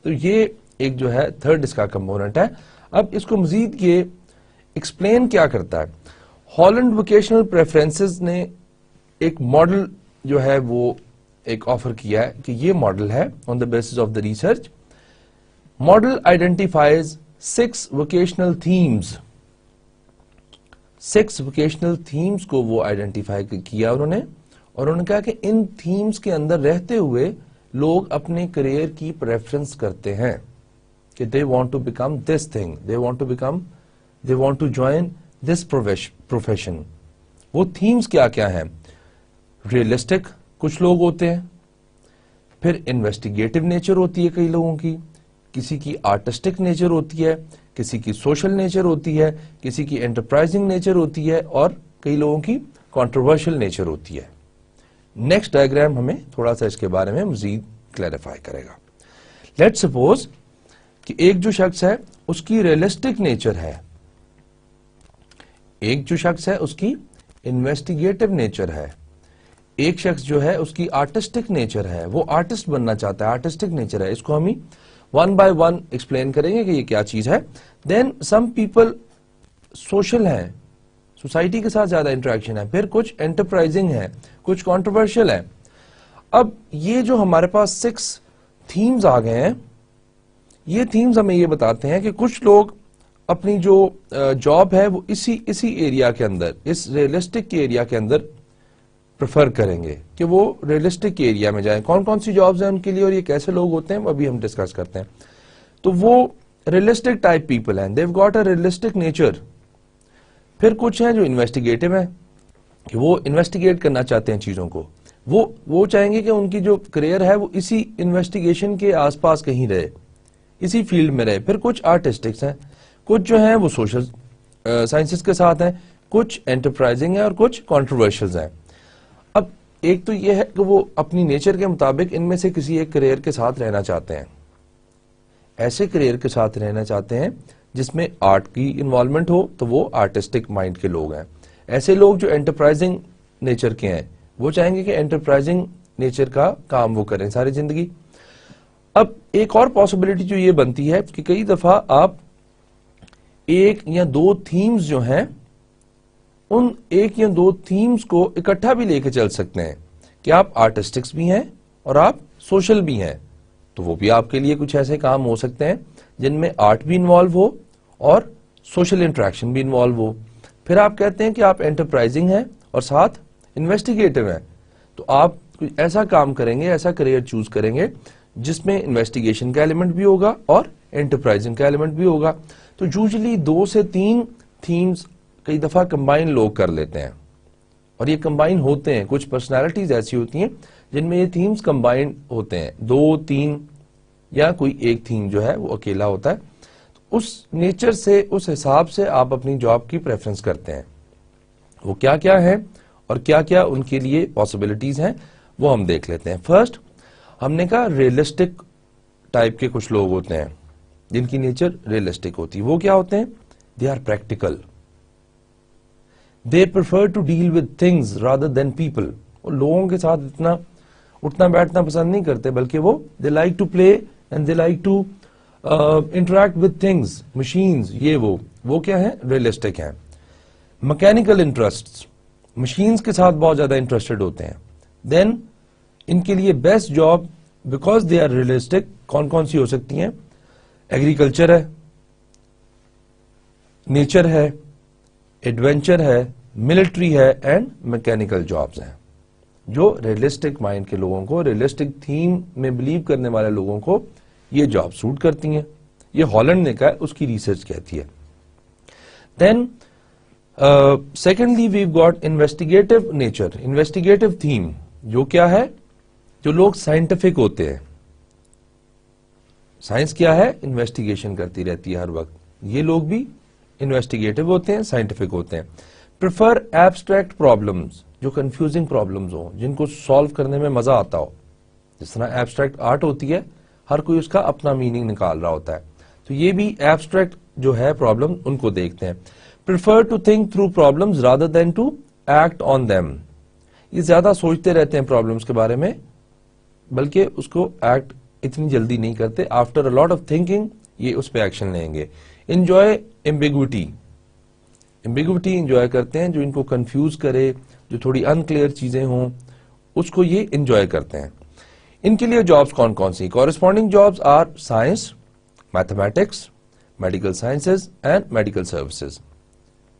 تو یہ ایک جو ہے تھرڈ اس کا کمپوننٹ ہے. اب اس کو مزید یہ ایکسپلین کیا کرتا ہے, ہالینڈ ووکیشنل پریفرنسز نے ایک ماڈل جو ہے وہ ایک آفر کیا ہے کہ یہ ماڈل ہے on the basis of the research. Model identifies 6 vocational themes. 6 vocational themes کو وہ آئیڈینٹیفائی کیا انہوں نے, اور انہوں نے کہا کہ ان تھیمز کے اندر رہتے ہوئے لوگ اپنے کریئر کی پریفرنس کرتے ہیں کہ they want to become this thing, they want to join this profession. وہ تھیمز کیا کیا ہیں؟ ریئلسٹک کچھ لوگ ہوتے ہیں, پھر انویسٹیگیٹو نیچر ہوتی ہے کئی لوگوں کی, کسی کی آرٹسٹک نیچر ہوتی ہے, کسی کی سوشل نیچر ہوتی ہے, کسی کی انٹرپرائزنگ نیچر ہوتی ہے, اور کئی لوگوں کی کنٹروورشل نیچر ہوتی ہے. نیکسٹ ڈائیگرام ہمیں تھوڑا سا اس کے بارے میں مزید کلیریفائی کرے گا. لیٹ سپوز کہ ایک جو شخص ہے اس کی ریئلسٹک نیچر ہے, ایک جو شخص ہے اس کی انویسٹیگیٹو نیچر ہے, ایک شخص جو ہے اس کی آرٹسٹک نیچر ہے, وہ آرٹسٹ بننا چاہتا ہے, آرٹسٹک نیچر ہے. اس کو ہم ہی ون بائی ون ایکسپلین کریں گے کہ یہ کیا چیز ہے. دین سم پیپل سوشل ہیں, سوسائٹی کے ساتھ زیادہ انٹریکشن ہے, پھر کچھ انٹرپرائزنگ ہے, کچھ کنٹروورشل ہے. اب یہ جو ہمارے پاس 6 تھیمز آ گئے ہیں, یہ تھیمز ہمیں یہ بتاتے ہیں کہ کچھ لوگ اپنی جو جاب ہے وہ اسی ایریا کے اندر, اس ریئلسٹک کے ایریا کے اندر پریفر کریں گے کہ وہ ریئلسٹک کے ایریا میں جائیں. کون کون سی جابز ہیں ان کے لیے اور یہ کیسے لوگ ہوتے ہیں وہ ابھی ہم ڈسکس کرتے ہیں. تو وہ ریئلسٹک ٹائپ پیپل ہیں, they've got a realistic nature. پھر کچھ ہیں جو انویسٹیگیٹو ہیں کہ وہ انویسٹیگیٹ کرنا چاہتے ہیں چیزوں کو, وہ چاہیں گے کہ ان کی جو کریئر ہے وہ اسی انویسٹیگیشن کے آس پاس کہیں رہے, اسی فیلڈ میں رہے. پھر کچھ آرٹسٹکس ہیں, کچھ جو ہیں وہ سوشل سائنسز کے ساتھ ہیں, کچھ انٹرپرائزنگ ہیں اور کچھ کنٹروورشلز ہیں. اب ایک تو یہ ہے کہ وہ اپنی نیچر کے مطابق ان میں سے کسی ایک کریئر کے ساتھ رہنا چاہتے ہیں, ایسے کریئر کے ساتھ رہنا چاہتے ہیں جس میں آرٹ کی انوالومنٹ ہو, تو وہ آرٹسٹک مائنڈ کے لوگ ہیں. ایسے لوگ جو انٹرپرائزنگ نیچر کے ہیں وہ چاہیں گے کہ انٹرپرائزنگ نیچر کا کام وہ کریں ساری زندگی. اب ایک اور پاسبلٹی جو یہ بنتی ہے کہ کئی دفعہ آپ ایک یا دو تھیمز جو ہیں ان ایک یا دو تھیمز کو اکٹھا بھی لے کے چل سکتے ہیں کہ آپ آرٹسٹکس بھی ہیں اور آپ سوشل بھی ہیں. تو وہ بھی آپ کے لیے کچھ ایسے کام ہو سکتے ہیں جن میں آرٹ بھی انوالو ہو اور سوشل انٹریکشن بھی انوالو ہو. پھر آپ کہتے ہیں کہ آپ انٹرپرائزنگ ہیں اور ساتھ انویسٹیگیٹو ہیں, تو آپ کچھ ایسا کام کریں گے, ایسا کریئر چوز کریں گے جس میں انویسٹیگیشن کا ایلیمنٹ بھی ہوگا اور انٹرپرائزنگ کا ایلیمنٹ بھی ہوگا. تو یوزلی 2 سے 3 تھیمز کئی دفعہ کمبائن لوگ کر لیتے ہیں, اور یہ کمبائن ہوتے ہیں. کچھ پرسنالٹیز ایسی ہوتی ہیں جن میں یہ تھیمز کمبائن ہوتے ہیں, 2 3 یا کوئی ایک تھیم جو ہے وہ اکیلا ہوتا ہے. تو اس نیچر سے, اس حساب سے آپ اپنی جاب کی پریفرنس کرتے ہیں. وہ کیا کیا ہے اور کیا کیا ان کے لیے پاسبلٹیز ہیں وہ ہم دیکھ لیتے ہیں. فرسٹ ہم نے کہا ریئلسٹک ٹائپ کے کچھ لوگ ہوتے ہیں جن کی نیچر ریئلسٹک ہوتی ہے. وہ کیا ہوتے ہیں؟ They are practical, they prefer to deal with things rather than people. وہ لوگوں کے ساتھ اتنا اٹھنا بیٹھنا پسند نہیں کرتے, بلکہ وہ they like to play and they like to interact with things, machines, یہ وہ کیا ہے؟ ریئلسٹک ہیں. میکینیکل انٹرسٹ, مشینز کے ساتھ بہت زیادہ انٹرسٹڈ ہوتے ہیں. دین ان کے لیے best job because they are realistic کون سی ہو سکتی ہیں؟ ایگریکلچر ہے, نیچر ہے, ایڈونچر ہے, ملٹری ہے اینڈ میکینیکل جابز ہیں. جو ریئلسٹک مائنڈ کے لوگوں کو, ریئلسٹک تھیم میں بلیو کرنے والے لوگوں کو یہ جاب سوٹ کرتی ہیں. یہ ہالینڈ نے کہا, اس کی ریسرچ کہتی ہے. Then secondly we've got investigative nature, investigative theme, جو کیا ہے؟ جو لوگ سائنٹیفک ہوتے ہیں. سائنس کیا ہے؟ انویسٹیگیشن کرتی رہتی ہے ہر وقت. یہ لوگ بھی انویسٹیگیٹو ہوتے ہیں, سائنٹیفک ہوتے ہیں. پریفر ایبسٹریکٹ پرابلمز, جو کنفیوزنگ پرابلمز ہوں, جن کو سالو کرنے میں مزہ آتا ہو. جس طرح ایبسٹریکٹ آرٹ ہوتی ہے, ہر کوئی اس کا اپنا میننگ نکال رہا ہوتا ہے. تو یہ بھی ایبسٹریکٹ جو ہے پرابلم ان کو دیکھتے ہیں. Prefer to think through problems rather than to act on them. یہ زیادہ سوچتے رہتے ہیں پرابلمس کے بارے میں, بلکہ اس کو ایکٹ اتنی جلدی نہیں کرتے. After a lot of thinking یہ اس پہ ایکشن لیں گے. Enjoy ambiguity. ایمبیگوٹی انجوائے کرتے ہیں, جو ان کو کنفیوز کرے, جو تھوڑی انکلیئر چیزیں ہوں, اس کو یہ انجوائے کرتے ہیں. ان کے لیے جابس کون کون سی؟ Corresponding jobs are science, mathematics, medical sciences and medical services.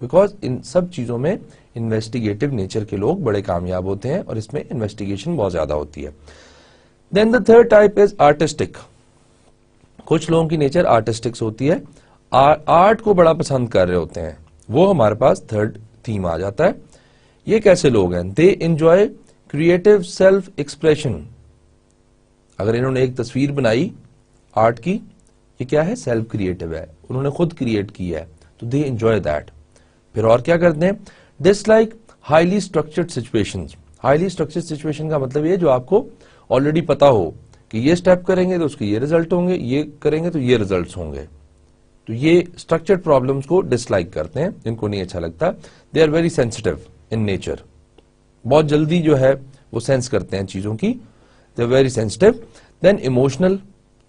Because ان سب چیزوں میں انویسٹیگیٹو نیچر کے لوگ بڑے کامیاب ہوتے ہیں اور اس میں انویسٹیگیشن بہت زیادہ ہوتی ہے. Then the third type is artistic. کچھ لوگوں کی نیچر آرٹسٹکس ہوتی ہے, آرٹ کو بڑا پسند کر رہے ہوتے ہیں. وہ ہمارے پاس تھرڈ تھیم آ جاتا ہے. یہ کیسے لوگ ہیں؟ They enjoy creative self expression. اگر انہوں نے ایک تصویر بنائی آرٹ کی, یہ کیا ہے؟ سیلف کریٹو ہے, انہوں نے خود کریٹ کی ہے, تو دے انجوائے دیٹ. پھر اور کیا کرتے ہیں؟ Dislike highly structured situations. Highly structured situation کا مطلب یہ جو آپ کو آلریڈی پتا ہو کہ یہ اسٹیپ کریں گے تو اس کے یہ ریزلٹ ہوں گے, یہ کریں گے تو یہ ریزلٹس ہوں گے. تو یہ اسٹرکچرڈ پرابلمس کو ڈس لائک کرتے ہیں, ان کو نہیں اچھا لگتا. They are very sensitive in nature. بہت جلدی جو ہے وہ سینس کرتے ہیں چیزوں کی. They are very sensitive. Then emotional.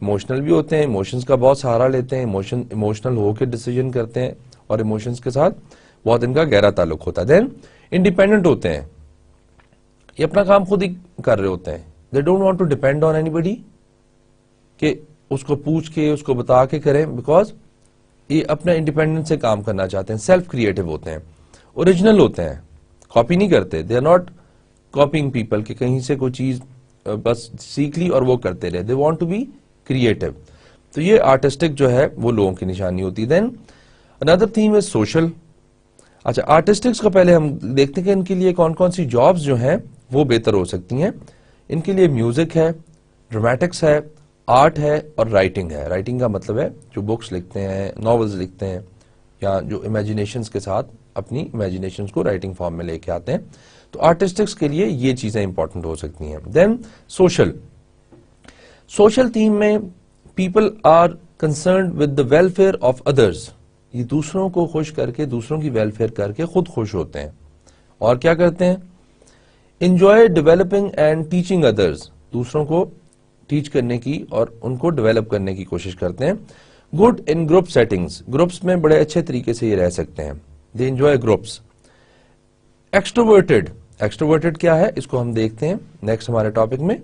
Emotional بھی ہوتے ہیں, ایموشنز کا بہت سہارا لیتے ہیں, ایموشنل ہو کے ڈیسیجن کرتے ہیں اور ایموشنز کے ساتھ بہت ان کا گہرا تعلق ہوتا ہے. دین انڈیپینڈنٹ ہوتے ہیں, یہ اپنا کام خود ہی کر رہے ہوتے ہیں. They don't want to depend on anybody کہ اس کو پوچھ کے اس کو بتا کے کریں, بیکاز یہ اپنا انڈیپینڈنٹ سے کام کرنا چاہتے ہیں. سیلف کریٹو ہوتے ہیں. اوریجنل ہوتے ہیں, کاپی نہیں کرتے. دے آر ناٹ کاپینگ پیپل کہ کہیں سے کوئی چیز بس سیکھ لی اور وہ کرتے رہے. They want to be creative. تو یہ آرٹسٹک جو ہے وہ لوگوں کی نشانی ہوتی ہے. دین اندر تھیم از سوشل. اچھا, آرٹسٹکس کا پہلے ہم دیکھتے ہیں کہ ان کے لیے کون کون سی جابس جو ہیں وہ بہتر ہو سکتی ہیں. ان کے لیے میوزک ہے, ڈرامیٹکس ہے, آرٹ ہے اور رائٹنگ ہے. رائٹنگ کا مطلب ہے جو بکس لکھتے ہیں, ناولز لکھتے ہیں, یا جو امیجینیشنز کے ساتھ اپنی امیجینیشنز کو رائٹنگ فارم میں لے کے آتے ہیں. تو آرٹسٹکس کے لیے یہ چیزیں امپورٹنٹ ہو سکتی ہیں. Then social. سوشل تھیم میں people are concerned with the welfare of others. یہ دوسروں کو خوش کر کے, دوسروں کی ویلفیئر کر کے خود خوش ہوتے ہیں. اور کیا کرتے ہیں؟ انجوائے ڈیولپنگ اینڈ ٹیچنگ ادرس. دوسروں کو ٹیچ کرنے کی اور ان کو ڈیولپ کرنے کی کوشش کرتے ہیں. Good in group settings. Groups میں بڑے اچھے طریقے سے یہ رہ سکتے ہیں. They enjoy groups. ایکسٹروورٹڈ. ایکسٹروورٹڈ کیا ہے اس کو ہم دیکھتے ہیں نیکسٹ ہمارے ٹاپک میں.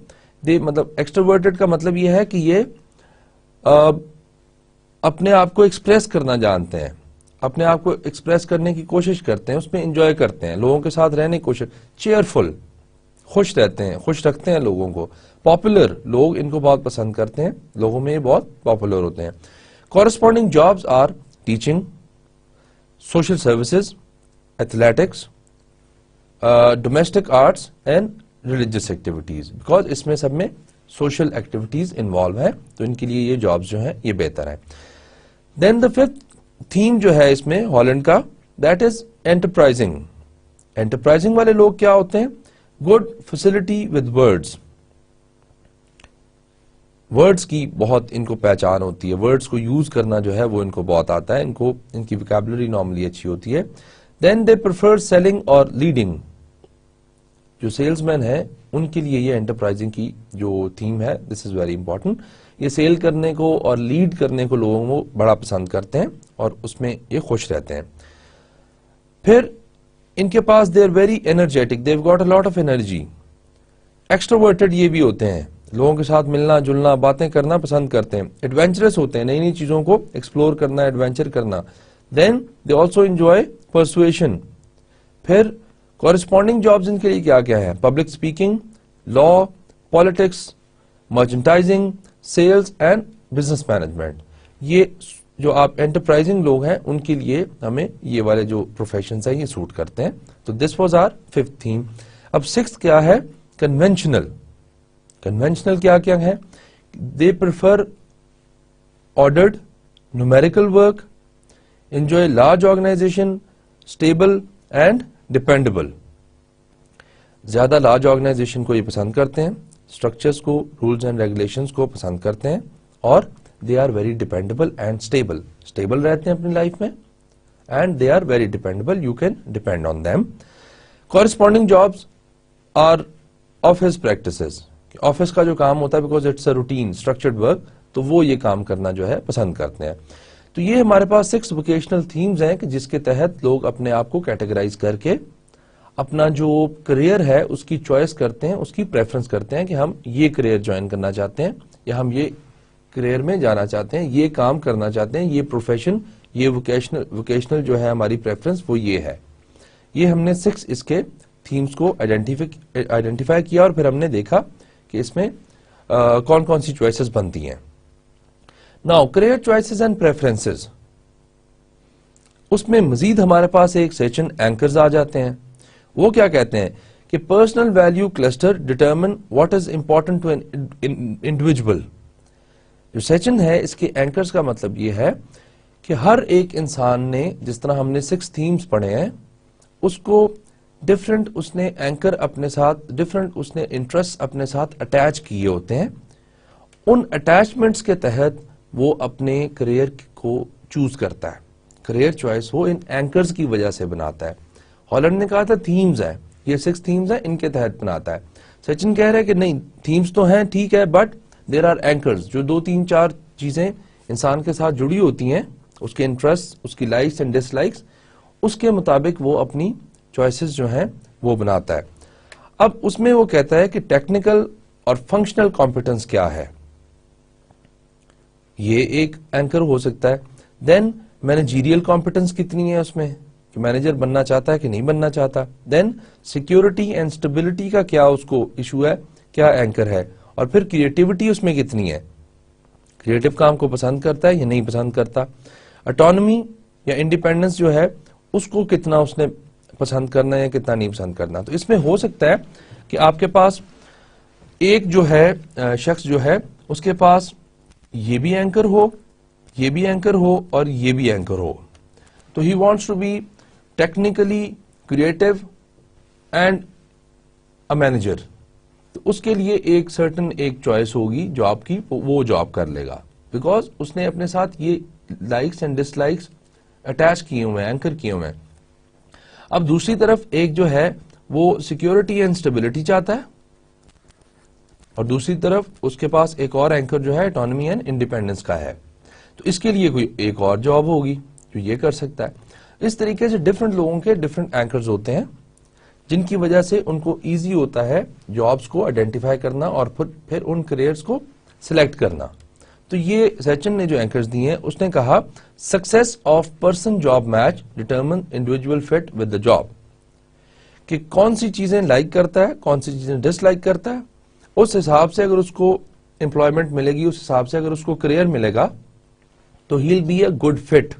مطلب ایکسٹروورٹڈ کا مطلب یہ ہے کہ یہ اپنے آپ کو ایکسپریس کرنا جانتے ہیں, اپنے آپ کو ایکسپریس کرنے کی کوشش کرتے ہیں, اس میں انجوائے کرتے ہیں, لوگوں کے ساتھ رہنے کی کوشش. چیئرفل. خوش رہتے ہیں, خوش رکھتے ہیں لوگوں کو. پاپولر. لوگ ان کو بہت پسند کرتے ہیں, لوگوں میں یہ بہت پاپولر ہوتے ہیں. Corresponding jobs are teaching, social services, athletics, domestic arts and religious activities. Because اس میں سب میں سوشل ایکٹیویٹیز انوالو ہیں, تو ان کے لیے یہ جابس جو ہیں یہ بہتر ہیں. دین دا ففتھ تھیم جو ہے اس میں ہالینڈ کا, دیٹ از انٹرپرائزنگ. انٹرپرائزنگ والے لوگ کیا ہوتے ہیں؟ Good facility with words. Words کی بہت ان کو پہچان ہوتی ہے, ورڈز کو یوز کرنا جو ہے وہ ان کو بہت آتا ہے, ان کی ویکیبلری نارملی اچھی ہوتی ہے. دین دے پریفر سیلنگ اور لیڈنگ. جو سیلز مین ہیں ان کے لیے یہ انٹرپرائزنگ کی جو تھیم ہے, دس از ویری امپورٹنٹ. یہ سیل کرنے کو اور لیڈ کرنے کو لوگوں کو بڑا پسند کرتے ہیں اور اس میں یہ خوش رہتے ہیں. پھر ان کے پاس they are very energetic, they have got a lot of energy. Extroverted یہ بھی ہوتے ہیں, لوگوں کے ساتھ ملنا جلنا باتیں کرنا پسند کرتے ہیں. ایڈونچرس ہوتے ہیں, نئی نئی چیزوں کو ایکسپلور کرنا, ایڈونچر کرنا. Then they also enjoy persuasion. پھر کورسپونڈنگ جابز ان کے لیے کیا کیا ہے؟ Public speaking, law, politics, merchandising, sales and business management. یہ جو آپ انٹرپرائزنگ لوگ ہیں ان کے لیے ہمیں یہ والے جو پروفیشنز ہیں یہ سوٹ کرتے ہیں. تو this was our fifth theme. اب سکس کیا ہے؟ کنونشنل. کنونشنل کیا کیا ہے؟ They prefer ordered numerical work, enjoy large organisation, stable and dependable. زیادہ لارج آرگنائزیشن کو یہ پسند کرتے ہیں, اسٹرکچرس کو, رولز اینڈ ریگولیشنز کو پسند کرتے ہیں, اور they are very dependable and stable, stable رہتے ہیں اپنی لائف میں, and they are very dependable, you can depend on them. Corresponding jobs are office practices, office کا جو کام ہوتا ہے because it's a routine structured work, تو وہ یہ کام کرنا جو ہے پسند کرتے ہیں. تو یہ ہمارے پاس 6 ووکیشنل تھیمز ہیں کہ جس کے تحت لوگ اپنے آپ کو کیٹیگرائز کر کے اپنا جو کریئر ہے اس کی چوائس کرتے ہیں, اس کی پریفرنس کرتے ہیں کہ ہم یہ کریئر جوائن کرنا چاہتے ہیں, یا ہم یہ کریئر میں جانا چاہتے ہیں, یہ کام کرنا چاہتے ہیں, یہ پروفیشن, یہ ووکیشنل جو ہے ہماری پریفرنس وہ یہ ہے. یہ ہم نے 6 اس کے تھیمز کو آئیڈینٹیفائی کیا, اور پھر ہم نے دیکھا کہ اس میں کون کون سی چوائسز بنتی ہیں. Now career choices and preferences, اس میں مزید ہمارے پاس ایک سیکشن اینکرز آ جاتے ہیں. وہ کیا کہتے ہیں کہ personal value cluster determine what is important to an individual. جو سیکشن ہے اس کے اینکرز کا مطلب یہ ہے کہ ہر ایک انسان نے, جس طرح ہم نے 6 تھیمز پڑھے ہیں, اس کو ڈفرنٹ اس نے اینکر اپنے ساتھ, ڈفرنٹ اس نے انٹرسٹ اپنے ساتھ اٹیچ کیے ہوتے ہیں. ان اٹیچمنٹس کے تحت وہ اپنے کریئر کو چوز کرتا ہے. کریئر چوائس وہ ان اینکرز کی وجہ سے بناتا ہے. ہالینڈ نے کہا تھا تھیمز ہیں, یہ 6 تھیمز ہیں, ان کے تحت بناتا ہے. سچن کہہ رہے کہ نہیں, تھیمز تو ہیں ٹھیک ہے, بٹ دیر آر اینکرز, جو 2 3 4 چیزیں انسان کے ساتھ جڑی ہوتی ہیں, اس کے انٹرسٹ, اس کی لائکس اینڈ ڈس لائکس, اس کے مطابق وہ اپنی چوائسز جو ہیں وہ بناتا ہے. اب اس میں وہ کہتا ہے کہ ٹیکنیکل اور فنکشنل کمپیٹنس کیا ہے, یہ ایک اینکر ہو سکتا ہے. دین مینیجیریل کمپیٹنس کتنی ہے اس میں, کہ مینیجر بننا چاہتا ہے کہ نہیں بننا چاہتا. دین سیکیورٹی اینڈ اسٹیبلٹی کا کیا اس کو ایشو ہے, کیا اینکر ہے. اور پھر کریٹیوٹی اس میں کتنی ہے, کریٹو کام کو پسند کرتا ہے یا نہیں پسند کرتا. اٹانومی یا انڈیپینڈنس جو ہے اس کو کتنا اس نے پسند کرنا ہے یا کتنا نہیں پسند کرنا. تو اس میں ہو سکتا ہے کہ آپ کے پاس ایک جو ہے شخص جو ہے اس کے پاس یہ بھی اینکر ہو, یہ بھی اینکر ہو, اور یہ بھی اینکر ہو. تو he wants to be technically creative and a manager. تو اس کے لیے ایک سرٹن ایک چوائس ہوگی جو آپ کی, وہ جاب کر لے گا, بیکاز اس نے اپنے ساتھ یہ likes and dislikes attach کیے ہوئے ہیں, اینکر کیے ہوئے ہیں. اب دوسری طرف ایک جو ہے وہ سیکیورٹی اینڈ اسٹیبلٹی چاہتا ہے, اور دوسری طرف اس کے پاس ایک اور اینکر جو ہے اٹانومی اینڈ انڈیپینڈنس کا ہے. تو اس کے لیے کوئی ایک اور جاب ہوگی جو یہ کر سکتا ہے. اس طریقے سے ڈفرنٹ لوگوں کے ڈفرنٹ اینکرز ہوتے ہیں, جن کی وجہ سے ان کو ایزی ہوتا ہے جابس کو آئیڈینٹیفائی کرنا اور پھر ان کریئرز کو سلیکٹ کرنا. تو یہ سیچن نے جو اینکرز دیے ہیں, اس نے کہا success of person job match determine individual fit with the job, کہ کون سی چیزیں لائک کرتا ہے, کون سی چیزیں ڈس لائک کرتا ہے, اس حساب سے اگر اس کو امپلائمنٹ ملے گی, اس حساب سے اگر اس کو کریئر ملے گا, تو he'll be a good fit.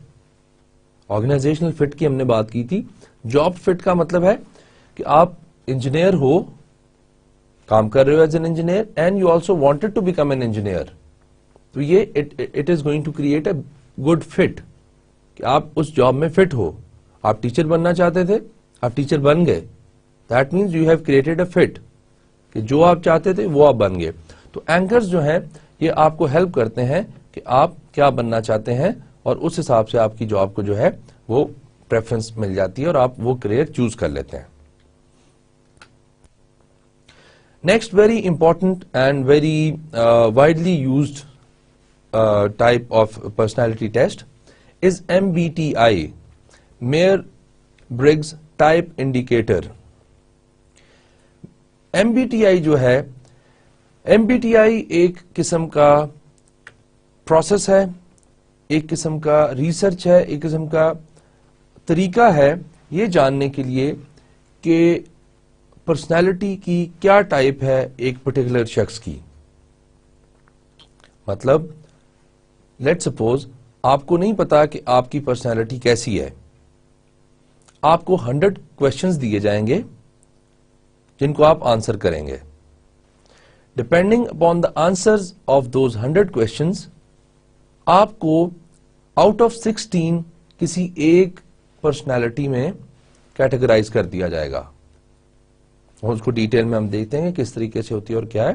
Organisational fit کی ہم نے بات کی تھی. جاب فٹ کا مطلب ہے کہ آپ انجینئر ہو, کام کر رہے ہو as an engineer, and you also wanted to become an engineer. تو یہ it is going to create a good fit, کہ آپ اس جاب میں فٹ ہو. آپ ٹیچر بننا چاہتے تھے, آپ ٹیچر بن گئے, that means you have created a fit, کہ جو آپ چاہتے تھے وہ آپ بن گئے. تو اینکرز جو ہیں یہ آپ کو ہیلپ کرتے ہیں کہ آپ کیا بننا چاہتے ہیں, اور اس حساب سے آپ کی جاب کو جو ہے وہ پریفرنس مل جاتی ہے اور آپ وہ کریئر چوز کر لیتے ہیں. Next very important and very widely used type of personality test is MBTI, Myers-Briggs Type Indicator. MBTI جو ہے, MBTI ایک قسم کا پروسیس ہے, ایک قسم کا ریسرچ ہے, ایک قسم کا طریقہ ہے یہ جاننے کے لیے کہ پرسنالٹی کی کیا ٹائپ ہے ایک پرٹیکولر شخص کی. مطلب لیٹ سپوز آپ کو نہیں پتا کہ آپ کی پرسنالٹی کیسی ہے, آپ کو 100 کوشچنز دیے جائیں گے جن کو آپ آنسر کریں گے. Depending upon the answers of those 100 questions آپ کو آؤٹ آف 16 کسی ایک پرسنالٹی میں کیٹیگرائز کر دیا جائے گا. اور اس کو ڈیٹیل میں ہم دیکھتے ہیں کہ کس طریقے سے ہوتی ہے اور کیا ہے.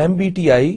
MBTI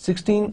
16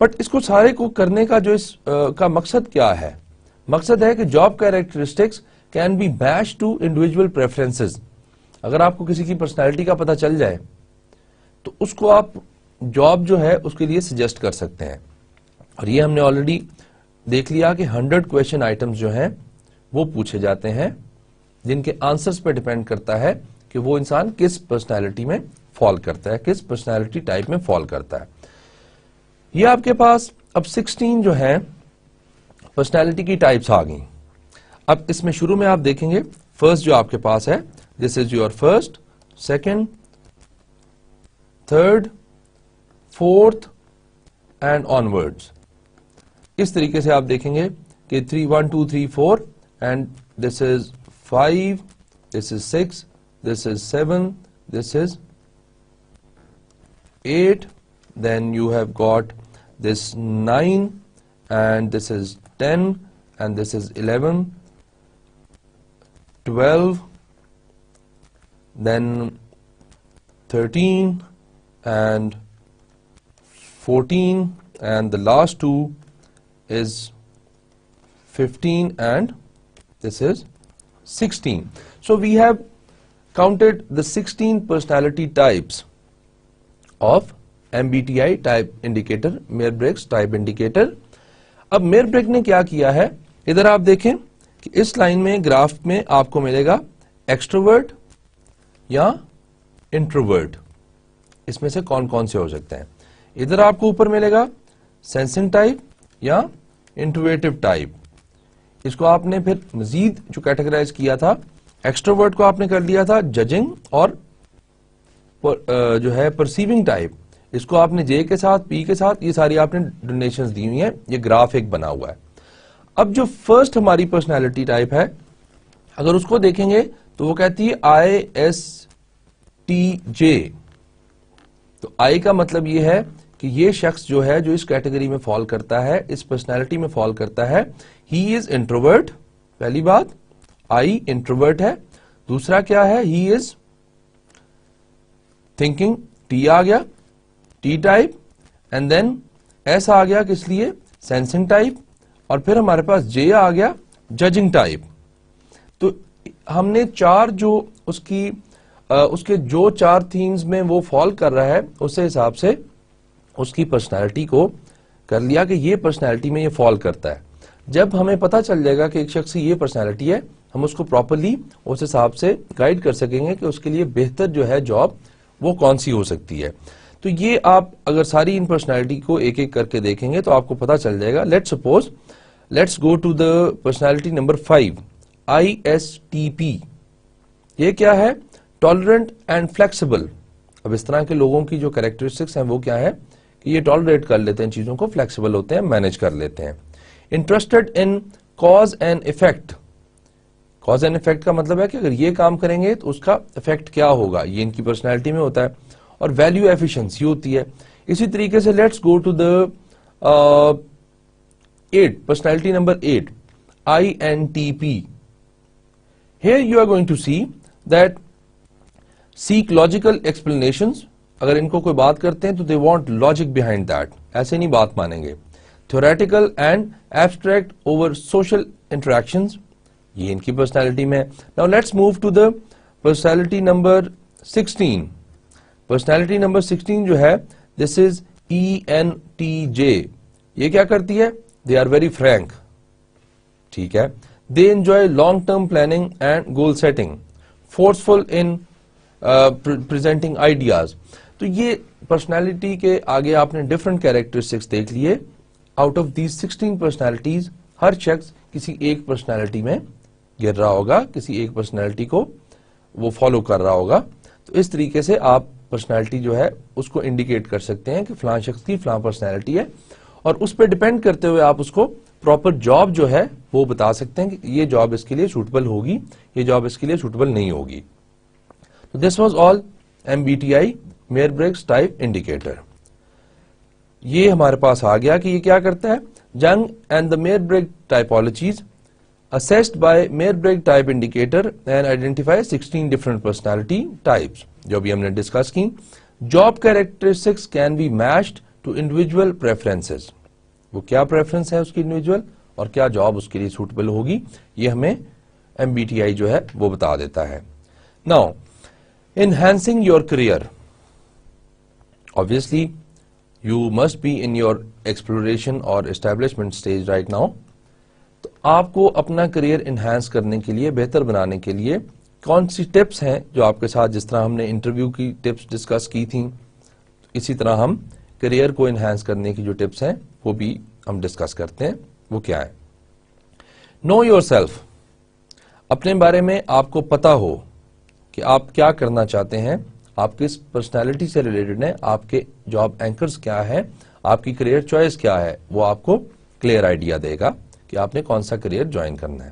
بٹ اس کو سارے کو کرنے کا جو اس کا مقصد کیا ہے؟ مقصد ہے کہ job characteristics can be match to individual preferences. اگر آپ کو کسی کی پرسنالٹی کا پتہ چل جائے تو اس کو آپ جاب جو ہے اس کے لیے سجیسٹ کر سکتے ہیں. اور یہ ہم نے آلریڈی دیکھ لیا کہ 100 کویشچن آئٹمز جو ہیں وہ پوچھے جاتے ہیں جن کے آنسرز پہ ڈیپینڈ کرتا ہے کہ وہ انسان کس پرسنالٹی میں فال کرتا ہے, کس پرسنالٹی ٹائپ میں فال کرتا ہے. یہ آپ کے پاس اب 16 جو ہیں پرسنالٹی کی ٹائپس آ گئیں. اب اس میں شروع میں آپ دیکھیں گے فرسٹ جو آپ کے پاس ہے, this is your first, second, third, fourth and onwards. اس طریقے سے آپ دیکھیں گے کہ 3 1 2 3 4 and this is 5, this is 6, this is 7, this is 8, then you have got this 9 and this is 10 and this is 11, 12, then 13 and 14 and the last two is 15 and this is 16. So we have counted the 16 personality types of MBTI type indicator, Myers-Briggs type indicator. اب Myers-Briggs نے کیا کیا ہے, ادھر آپ دیکھیں کہ اس line میں گراف میں آپ کو ملے گا ایکسٹروورٹ یا انٹروورٹ, اس میں سے کون کون سے ہو سکتے ہیں. ادھر آپ کو اوپر ملے گا سینسنگ ٹائپ یا انٹرویٹو ٹائپ. اس کو آپ نے پھر مزید جو کیٹیگرائز کیا تھا, ایکسٹروورٹ کو آپ نے کر لیا تھا ججنگ اور جو ہے پرسیونگ ٹائپ, اس کو آپ نے جے کے ساتھ, پی کے ساتھ, یہ ساری آپ نے ڈونیشنز دی ہوئی ہیں. یہ گراف ایک بنا ہوا ہے. اب جو فرسٹ ہماری پرسنالٹی ٹائپ ہے اگر اس کو دیکھیں گے تو وہ کہتی ہے ISTJ. تو آئی کا مطلب یہ ہے کہ یہ شخص جو ہے جو اس کیٹیگری میں فال کرتا ہے, اس پرسنالٹی میں فال کرتا ہے, ہی از انٹروورٹ. پہلی بات آئی انٹروورٹ ہے. دوسرا کیا ہے, ہی از تھنکنگ, ٹی آ گیا T type, and then S آ گیا کس لیے, سینسنگ ٹائپ, اور پھر ہمارے پاس جے آ گیا ججنگ ٹائپ. تو ہم نے چار جو اس کے جو چار تھیمز میں وہ فال کر رہا ہے اس حساب سے اس کی پرسنالٹی کو کر لیا کہ یہ پرسنالٹی میں یہ فال کرتا ہے. جب ہمیں پتا چل جائے گا کہ ایک شخص کی یہ پرسنالٹی ہے, ہم اس کو پراپرلی اس حساب سے گائیڈ کر سکیں گے کہ اس کے لیے بہتر جو ہے جاب وہ کون سی ہو سکتی ہے. تو یہ آپ اگر ساری ان پرسنالٹی کو ایک ایک کر کے دیکھیں گے تو آپ کو پتا چل جائے گا. Let's go to the personality number 5, ISTP. یہ کیا ہے, ٹالرنٹ اینڈ فلیکسیبل. اب اس طرح کے لوگوں کی جو کریکٹرسٹکس ہیں وہ کیا ہے کہ یہ ٹالریٹ کر لیتے ہیں چیزوں کو, فلیکسیبل ہوتے ہیں, مینج کر لیتے ہیں. Interested in cause and effect. Cause and effect کا مطلب ہے کہ اگر یہ کام کریں گے تو اس کا افیکٹ کیا ہوگا, یہ ان کی پرسنالٹی میں ہوتا ہے. اور ویلیو ایفیشنسی ہوتی ہے. اسی طریقے سے let's go to the 8, personality number 8, INTP. Here you are going to see that seek logical explanations. اگر ان کو کوئی بات کرتے ہیں تو they want logic behind that. ایسے نہیں بات مانیں گے. Theoretical and abstract over social interactions. یہ ان کی پرسنالٹی میں. Now let's move to the personality number 16. Personality number 16 جو ہے this is ENTJ. یہ کیا کرتی ہے, they are very frank. ٹھیک ہے. They enjoy long-term planning and goal setting. Forceful in presenting ideas. تو یہ پرسنالٹی کے آگے آپ نے ڈفرنٹ کیریکٹرسٹکس دیکھ لیے. آؤٹ آف دیز 16 پرسنالٹیز ہر شخص کسی ایک پرسنالٹی میں گر رہا ہوگا, کسی ایک پرسنالٹی کو وہ فالو کر رہا ہوگا. تو اس طریقے سے آپ پرسنالٹی جو ہے اس کو انڈیکیٹ کر سکتے ہیں کہ فلاں شخص کی فلاں پرسنالٹی ہے, اور اس پہ ڈیپینڈ کرتے ہوئے آپ اس کو پراپر جاب جو ہے وہ بتا سکتے ہیں کہ یہ جاب اس کے لیے سوٹیبل ہوگی, یہ جاب اس کے لیے سوٹیبل نہیں ہوگی. تو this was all MBTI Myers-Briggs type indicator. یہ ہمارے پاس آ گیا کہ یہ کیا کرتا ہے. Jung and the Myers-Briggs typologies assessed by Myers-Briggs type indicator and identify 16 different personality types. جو بھی ہم نے ڈسکس کی. Job characteristics can be matched to individual preferences. وہ کیا پریفرنس ہے اس کی انڈیویجول اور کیا جاب اس کے لیے سوٹیبل ہوگی, یہ ہمیں MBTI جو ہے وہ بتا دیتا ہے. Now enhancing your career. Obviously you must be in your exploration or establishment stage right now. تو آپ کو اپنا کریئر انہانس کرنے کے لیے, بہتر بنانے کے لیے کون سی ٹپس ہیں جو آپ کے ساتھ, جس طرح ہم نے انٹرویو کی ٹپس ڈسکس کی تھیں, اسی طرح ہم کریئر کو انہانس کرنے کی جو ٹپس ہیں وہ بھی ہم ڈسکس کرتے ہیں. وہ کیا ہے؟ Know yourself. اپنے بارے میں آپ کو پتا ہو کہ آپ کیا کرنا چاہتے ہیں, آپ کس پرسنالٹی سے ریلیٹڈ ہیں, آپ کے جاب اینکرز کیا ہے, آپ کی کریئر چوائس کیا ہے, وہ آپ کو کلیئر آئیڈیا دے گا کہ آپ نے کون سا کریئر جوائن کرنا ہے.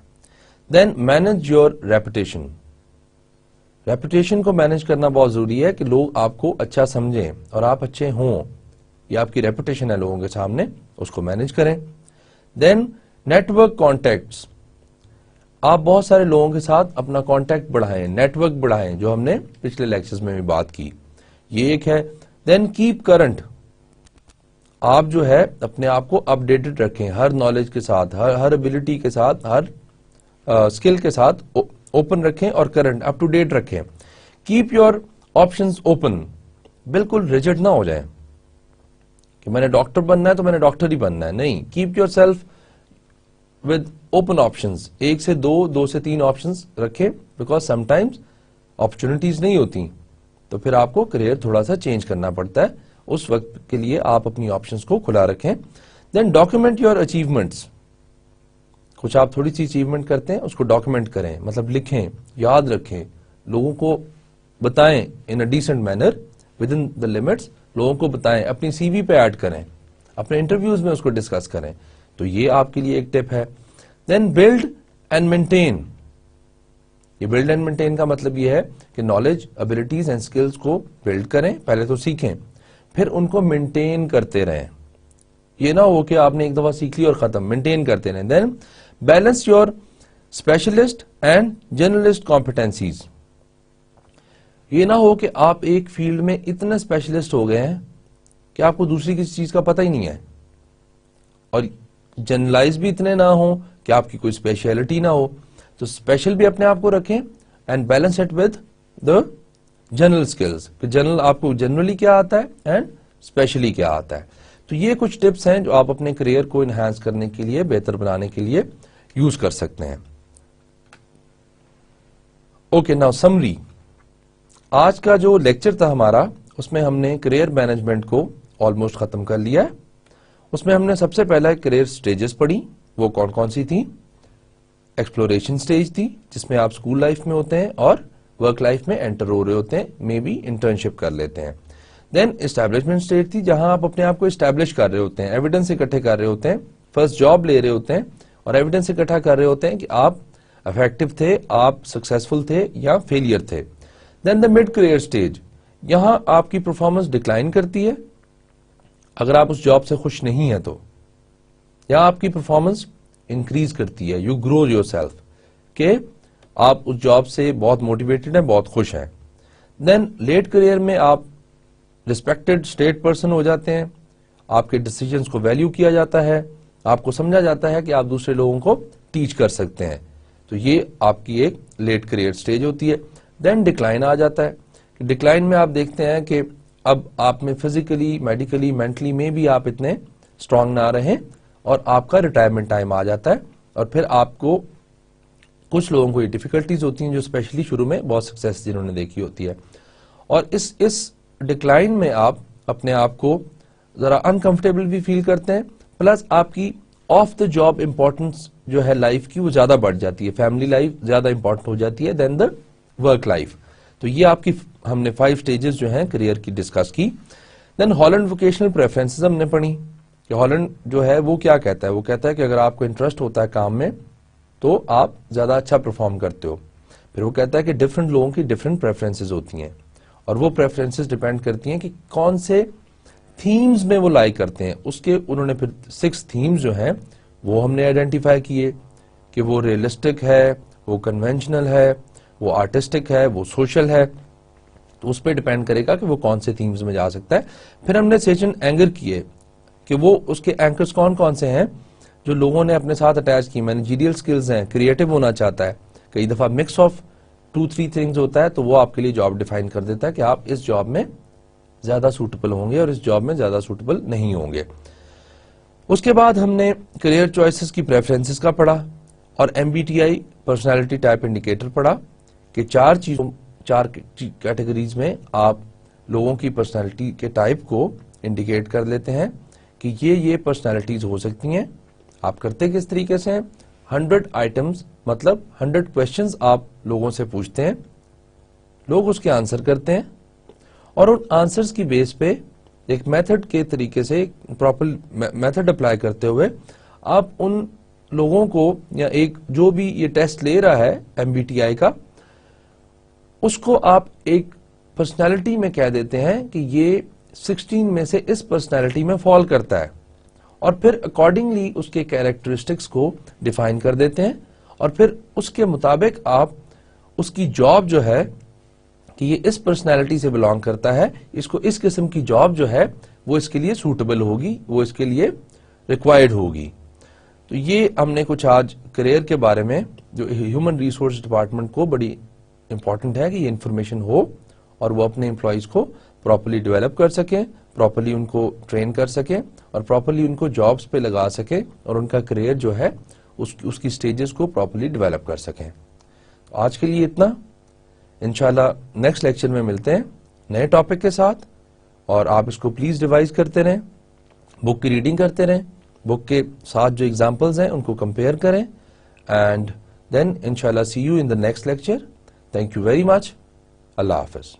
دین مینج یور ریپوٹیشن. ریپوٹیشن کو مینج کرنا بہت ضروری ہے کہ لوگ آپ کو اچھا سمجھیں اور آپ اچھے ہوں. یہ آپ کی ریپوٹیشن ہے لوگوں کے سامنے, اس کو مینج کریں. دین نیٹورک کانٹیکٹس. آپ بہت سارے لوگوں کے ساتھ اپنا کانٹیکٹ بڑھائیں, نیٹورک بڑھائیں, جو ہم نے پچھلے لیکچرز میں بھی بات کی, یہ ایک ہے. Then keep current. آپ جو ہے اپنے آپ کو اپ ڈیٹڈ رکھیں, ہر نالج کے ساتھ, ہر ابیلٹی کے ساتھ, ہر اسکل کے ساتھ اوپن رکھیں اور کرنٹ اپ ٹو ڈیٹ رکھیں. Keep your options open. بالکل ریجڈ نہ ہو جائیں کہ میں نے ڈاکٹر بننا ہے تو میں نے ڈاکٹر ہی بننا ہے, نہیں. Keep your self with open options. 1 سے 2, 2 سے 3 آپشنز رکھیں, بیکاز سم ٹائمز اپرچونٹیز نہیں ہوتی, تو پھر آپ کو کریئر تھوڑا سا چینج کرنا پڑتا ہے. اس وقت کے لیے آپ اپنی آپشنز کو کھلا رکھیں. دین ڈاکیومنٹ یور اچیومنٹس. کچھ آپ تھوڑی سی اچیومنٹ کرتے ہیں, اس کو ڈاکیومنٹ کریں, مطلب لکھیں, یاد رکھیں, لوگوں کو بتائیں in a decent manner within the limits. لوگوں کو بتائیں, اپنی CV پہ ایڈ کریں, اپنے انٹرویوز میں اس کو ڈسکس کریں. تو یہ آپ کے لیے ایک ٹپ ہے. دین بلڈ اینڈ مینٹین. یہ بلڈ اینڈ مینٹین کا مطلب یہ ہے کہ نالج, ابیلٹیز اینڈ اسکلس کو بلڈ کریں, پہلے تو سیکھیں, پھر ان کو مینٹین کرتے رہیں. یہ نہ ہو کہ آپ نے ایک دفعہ سیکھ لی اور ختم, مینٹین کرتے رہیں. Then balance your specialist and generalist competencies. یہ نہ ہو کہ آپ ایک فیلڈ میں اتنے اسپیشلسٹ ہو گئے ہیں کہ آپ کو دوسری کسی چیز کا پتہ ہی نہیں ہے, اور جنرلائز بھی اتنے نہ ہوں کہ آپ کی کوئی اسپیشلٹی نہ ہو. تو اسپیشل بھی اپنے آپ کو رکھیں and balance it with the general skills, کہ جنرل آپ کو جنرلی کیا آتا ہے اینڈ اسپیشلی کیا آتا ہے. تو یہ کچھ ٹپس ہیں جو آپ اپنے کریئر کو انہانس کرنے کے لیے, بہتر بنانے کے لیے یوز کر سکتے ہیں. Okay, now summary. آج کا جو لیکچر تھا ہمارا, اس میں ہم نے کریئر مینجمنٹ کو آلموسٹ ختم کر لیا ہے. اس میں ہم نے سب سے پہلا کریئر سٹیجز پڑھی. وہ کون کون سی تھی؟ ایکسپلوریشن سٹیج تھی, جس میں آپ اسکول لائف میں ہوتے ہیں اور ورک لائف میں انٹر ہو رہے ہوتے ہیں, مے بی انٹرنشپ کر لیتے ہیں. دین اسٹیبلشمنٹ سٹیج تھی, جہاں آپ اپنے آپ کو اسٹیبلش کر رہے ہوتے ہیں, ایویڈنس اکٹھے کر رہے ہوتے ہیں, فرسٹ جاب لے رہے ہوتے ہیں اور ایویڈنس اکٹھا کر رہے ہوتے ہیں کہ آپ افیکٹو تھے, آپ سکسیسفل تھے یا فیلئر تھے. دین دا مڈ کریئر سٹیج, یہاں آپ کی پرفارمنس ڈکلائن کرتی ہے اگر آپ اس جاب سے خوش نہیں ہیں تو, یا آپ کی پرفارمنس انکریز کرتی ہے, یو گرو یور سیلف, کہ آپ اس جاب سے بہت موٹیویٹڈ ہیں, بہت خوش ہیں. دین لیٹ کریئر میں آپ ریسپیکٹڈ اسٹیٹ پرسن ہو جاتے ہیں, آپ کے ڈیسیجنس کو ویلیو کیا جاتا ہے, آپ کو سمجھا جاتا ہے کہ آپ دوسرے لوگوں کو ٹیچ کر سکتے ہیں. تو یہ آپ کی ایک لیٹ کریئر سٹیج ہوتی ہے. دین ڈکلائن آ جاتا ہے. ڈکلائن میں آپ دیکھتے ہیں کہ اب آپ میں فزیکلی, میڈیکلی, مینٹلی میں بھی آپ اتنے اسٹرانگ نہ رہیں اور آپ کا ریٹائرمنٹ ٹائم آ جاتا ہے, اور پھر آپ کو کچھ لوگوں کو یہ ڈیفیکلٹیز ہوتی ہیں جو اسپیشلی شروع میں بہت سکسیس جنہوں نے دیکھی ہوتی ہے, اور اس ڈکلائن میں آپ اپنے آپ کو ذرا انکمفرٹیبل بھی فیل کرتے ہیں, پلس آپ کی آف دا جاب امپورٹنس جو ہے لائف کی وہ زیادہ بڑھ جاتی ہے, فیملی لائف زیادہ امپورٹنٹ ہو جاتی ہے دین دا ورک لائف. تو یہ آپ کی ہم نے 5 سٹیجز جو ہیں کریئر کی ڈسکس کی. دین ہالینڈ ووکیشنل پریفرنسز ہم نے پڑھی کہ ہالینڈ جو ہے وہ کیا کہتا ہے, وہ کہتا ہے کہ اگر آپ کو انٹرسٹ ہوتا ہے کام میں تو آپ زیادہ اچھا پرفارم کرتے ہو. پھر وہ کہتا ہے کہ ڈفرنٹ لوگوں کی ڈفرنٹ پریفرنسز ہوتی ہیں, اور وہ پریفرنسز ڈیپینڈ کرتی ہیں کہ کون سے تھیمز میں وہ لائک کرتے ہیں. اس کے انہوں نے پھر 6 تھیمز جو ہیں وہ ہم نے آئیڈینٹیفائی کیے کہ وہ ریئلسٹک ہے, وہ کنونشنل ہے, وہ آرٹسٹک ہے, وہ سوشل ہے. تو اس پہ ڈیپینڈ کرے گا کہ وہ کون سے تھیمز میں جا سکتا ہے. پھر ہم نے سیشن اینکر کیے کہ وہ اس کے اینکرز کون کون سے ہیں جو لوگوں نے اپنے ساتھ اٹیچ کی. مینیجیریل سکلز ہیں, کریٹو ہونا چاہتا ہے, کئی دفعہ مکس آف 2-3 تھنگز ہوتا ہے, تو وہ آپ کے لیے جاب ڈیفائن کر دیتا ہے کہ آپ اس جاب میں زیادہ سوٹیبل ہوں گے اور اس جاب میں زیادہ سوٹیبل نہیں ہوں گے. اس کے بعد ہم نے کریئر چوائسز کی پریفرنسز کا پڑھا اور MBTI پرسنالٹی ٹائپ انڈیکیٹر پڑھا کہ 4 کیٹیگریز میں آپ لوگوں کی پرسنالٹی کے ٹائپ کو انڈیکیٹ کر لیتے ہیں کہ یہ پرسنالٹیز ہو سکتی ہیں. آپ کرتے کس طریقے سے ہیں؟ 100 آئٹمز مطلب 100 کویشچنز آپ لوگوں سے پوچھتے ہیں, لوگ اس کے آنسر کرتے ہیں اور ان آنسرز کی بیس پہ ایک میتھڈ کے طریقے سے پراپر میتھڈ اپلائی کرتے ہوئے آپ ان لوگوں کو یا ایک جو بھی یہ ٹیسٹ لے رہا ہے MBTI کا, اس کو آپ ایک پرسنالٹی میں کہہ دیتے ہیں کہ یہ 16 میں سے اس پرسنالٹی میں فال کرتا ہے, اور پھر اکارڈنگلی اس کے کیریکٹرسٹکس کو ڈیفائن کر دیتے ہیں, اور پھر اس کے مطابق آپ اس کی جاب جو ہے کہ یہ اس پرسنالٹی سے بلانگ کرتا ہے, اس کو اس قسم کی جاب جو ہے وہ اس کے لیے سوٹیبل ہوگی, وہ اس کے لیے ریکوائرڈ ہوگی. تو یہ ہم نے کچھ آج کریئر کے بارے میں جو ہیومن ریسورس ڈپارٹمنٹ کو بڑی امپورٹنٹ ہے کہ یہ انفارمیشن ہو اور وہ اپنے امپلائیز کو پراپرلی ڈیولپ کر سکیں, پراپرلی ان کو ٹرین کر سکیں اور پراپرلی ان کو جابز پہ لگا سکیں اور ان کا کریئر جو ہے اس کی سٹیجز کو پراپرلی ڈیولپ کر سکیں. آج کے لیے اتنا. انشاءاللہ نیکسٹ لیکچر میں ملتے ہیں نئے ٹاپک کے ساتھ, اور آپ اس کو پلیز ریوائز کرتے رہیں, بک کی ریڈنگ کرتے رہیں, بک کے ساتھ جو ایگزامپلز ہیں ان کو کمپیئر کریں, اینڈ دین انشاءاللہ see you in the next lecture. Thank you very much. اللہ حافظ.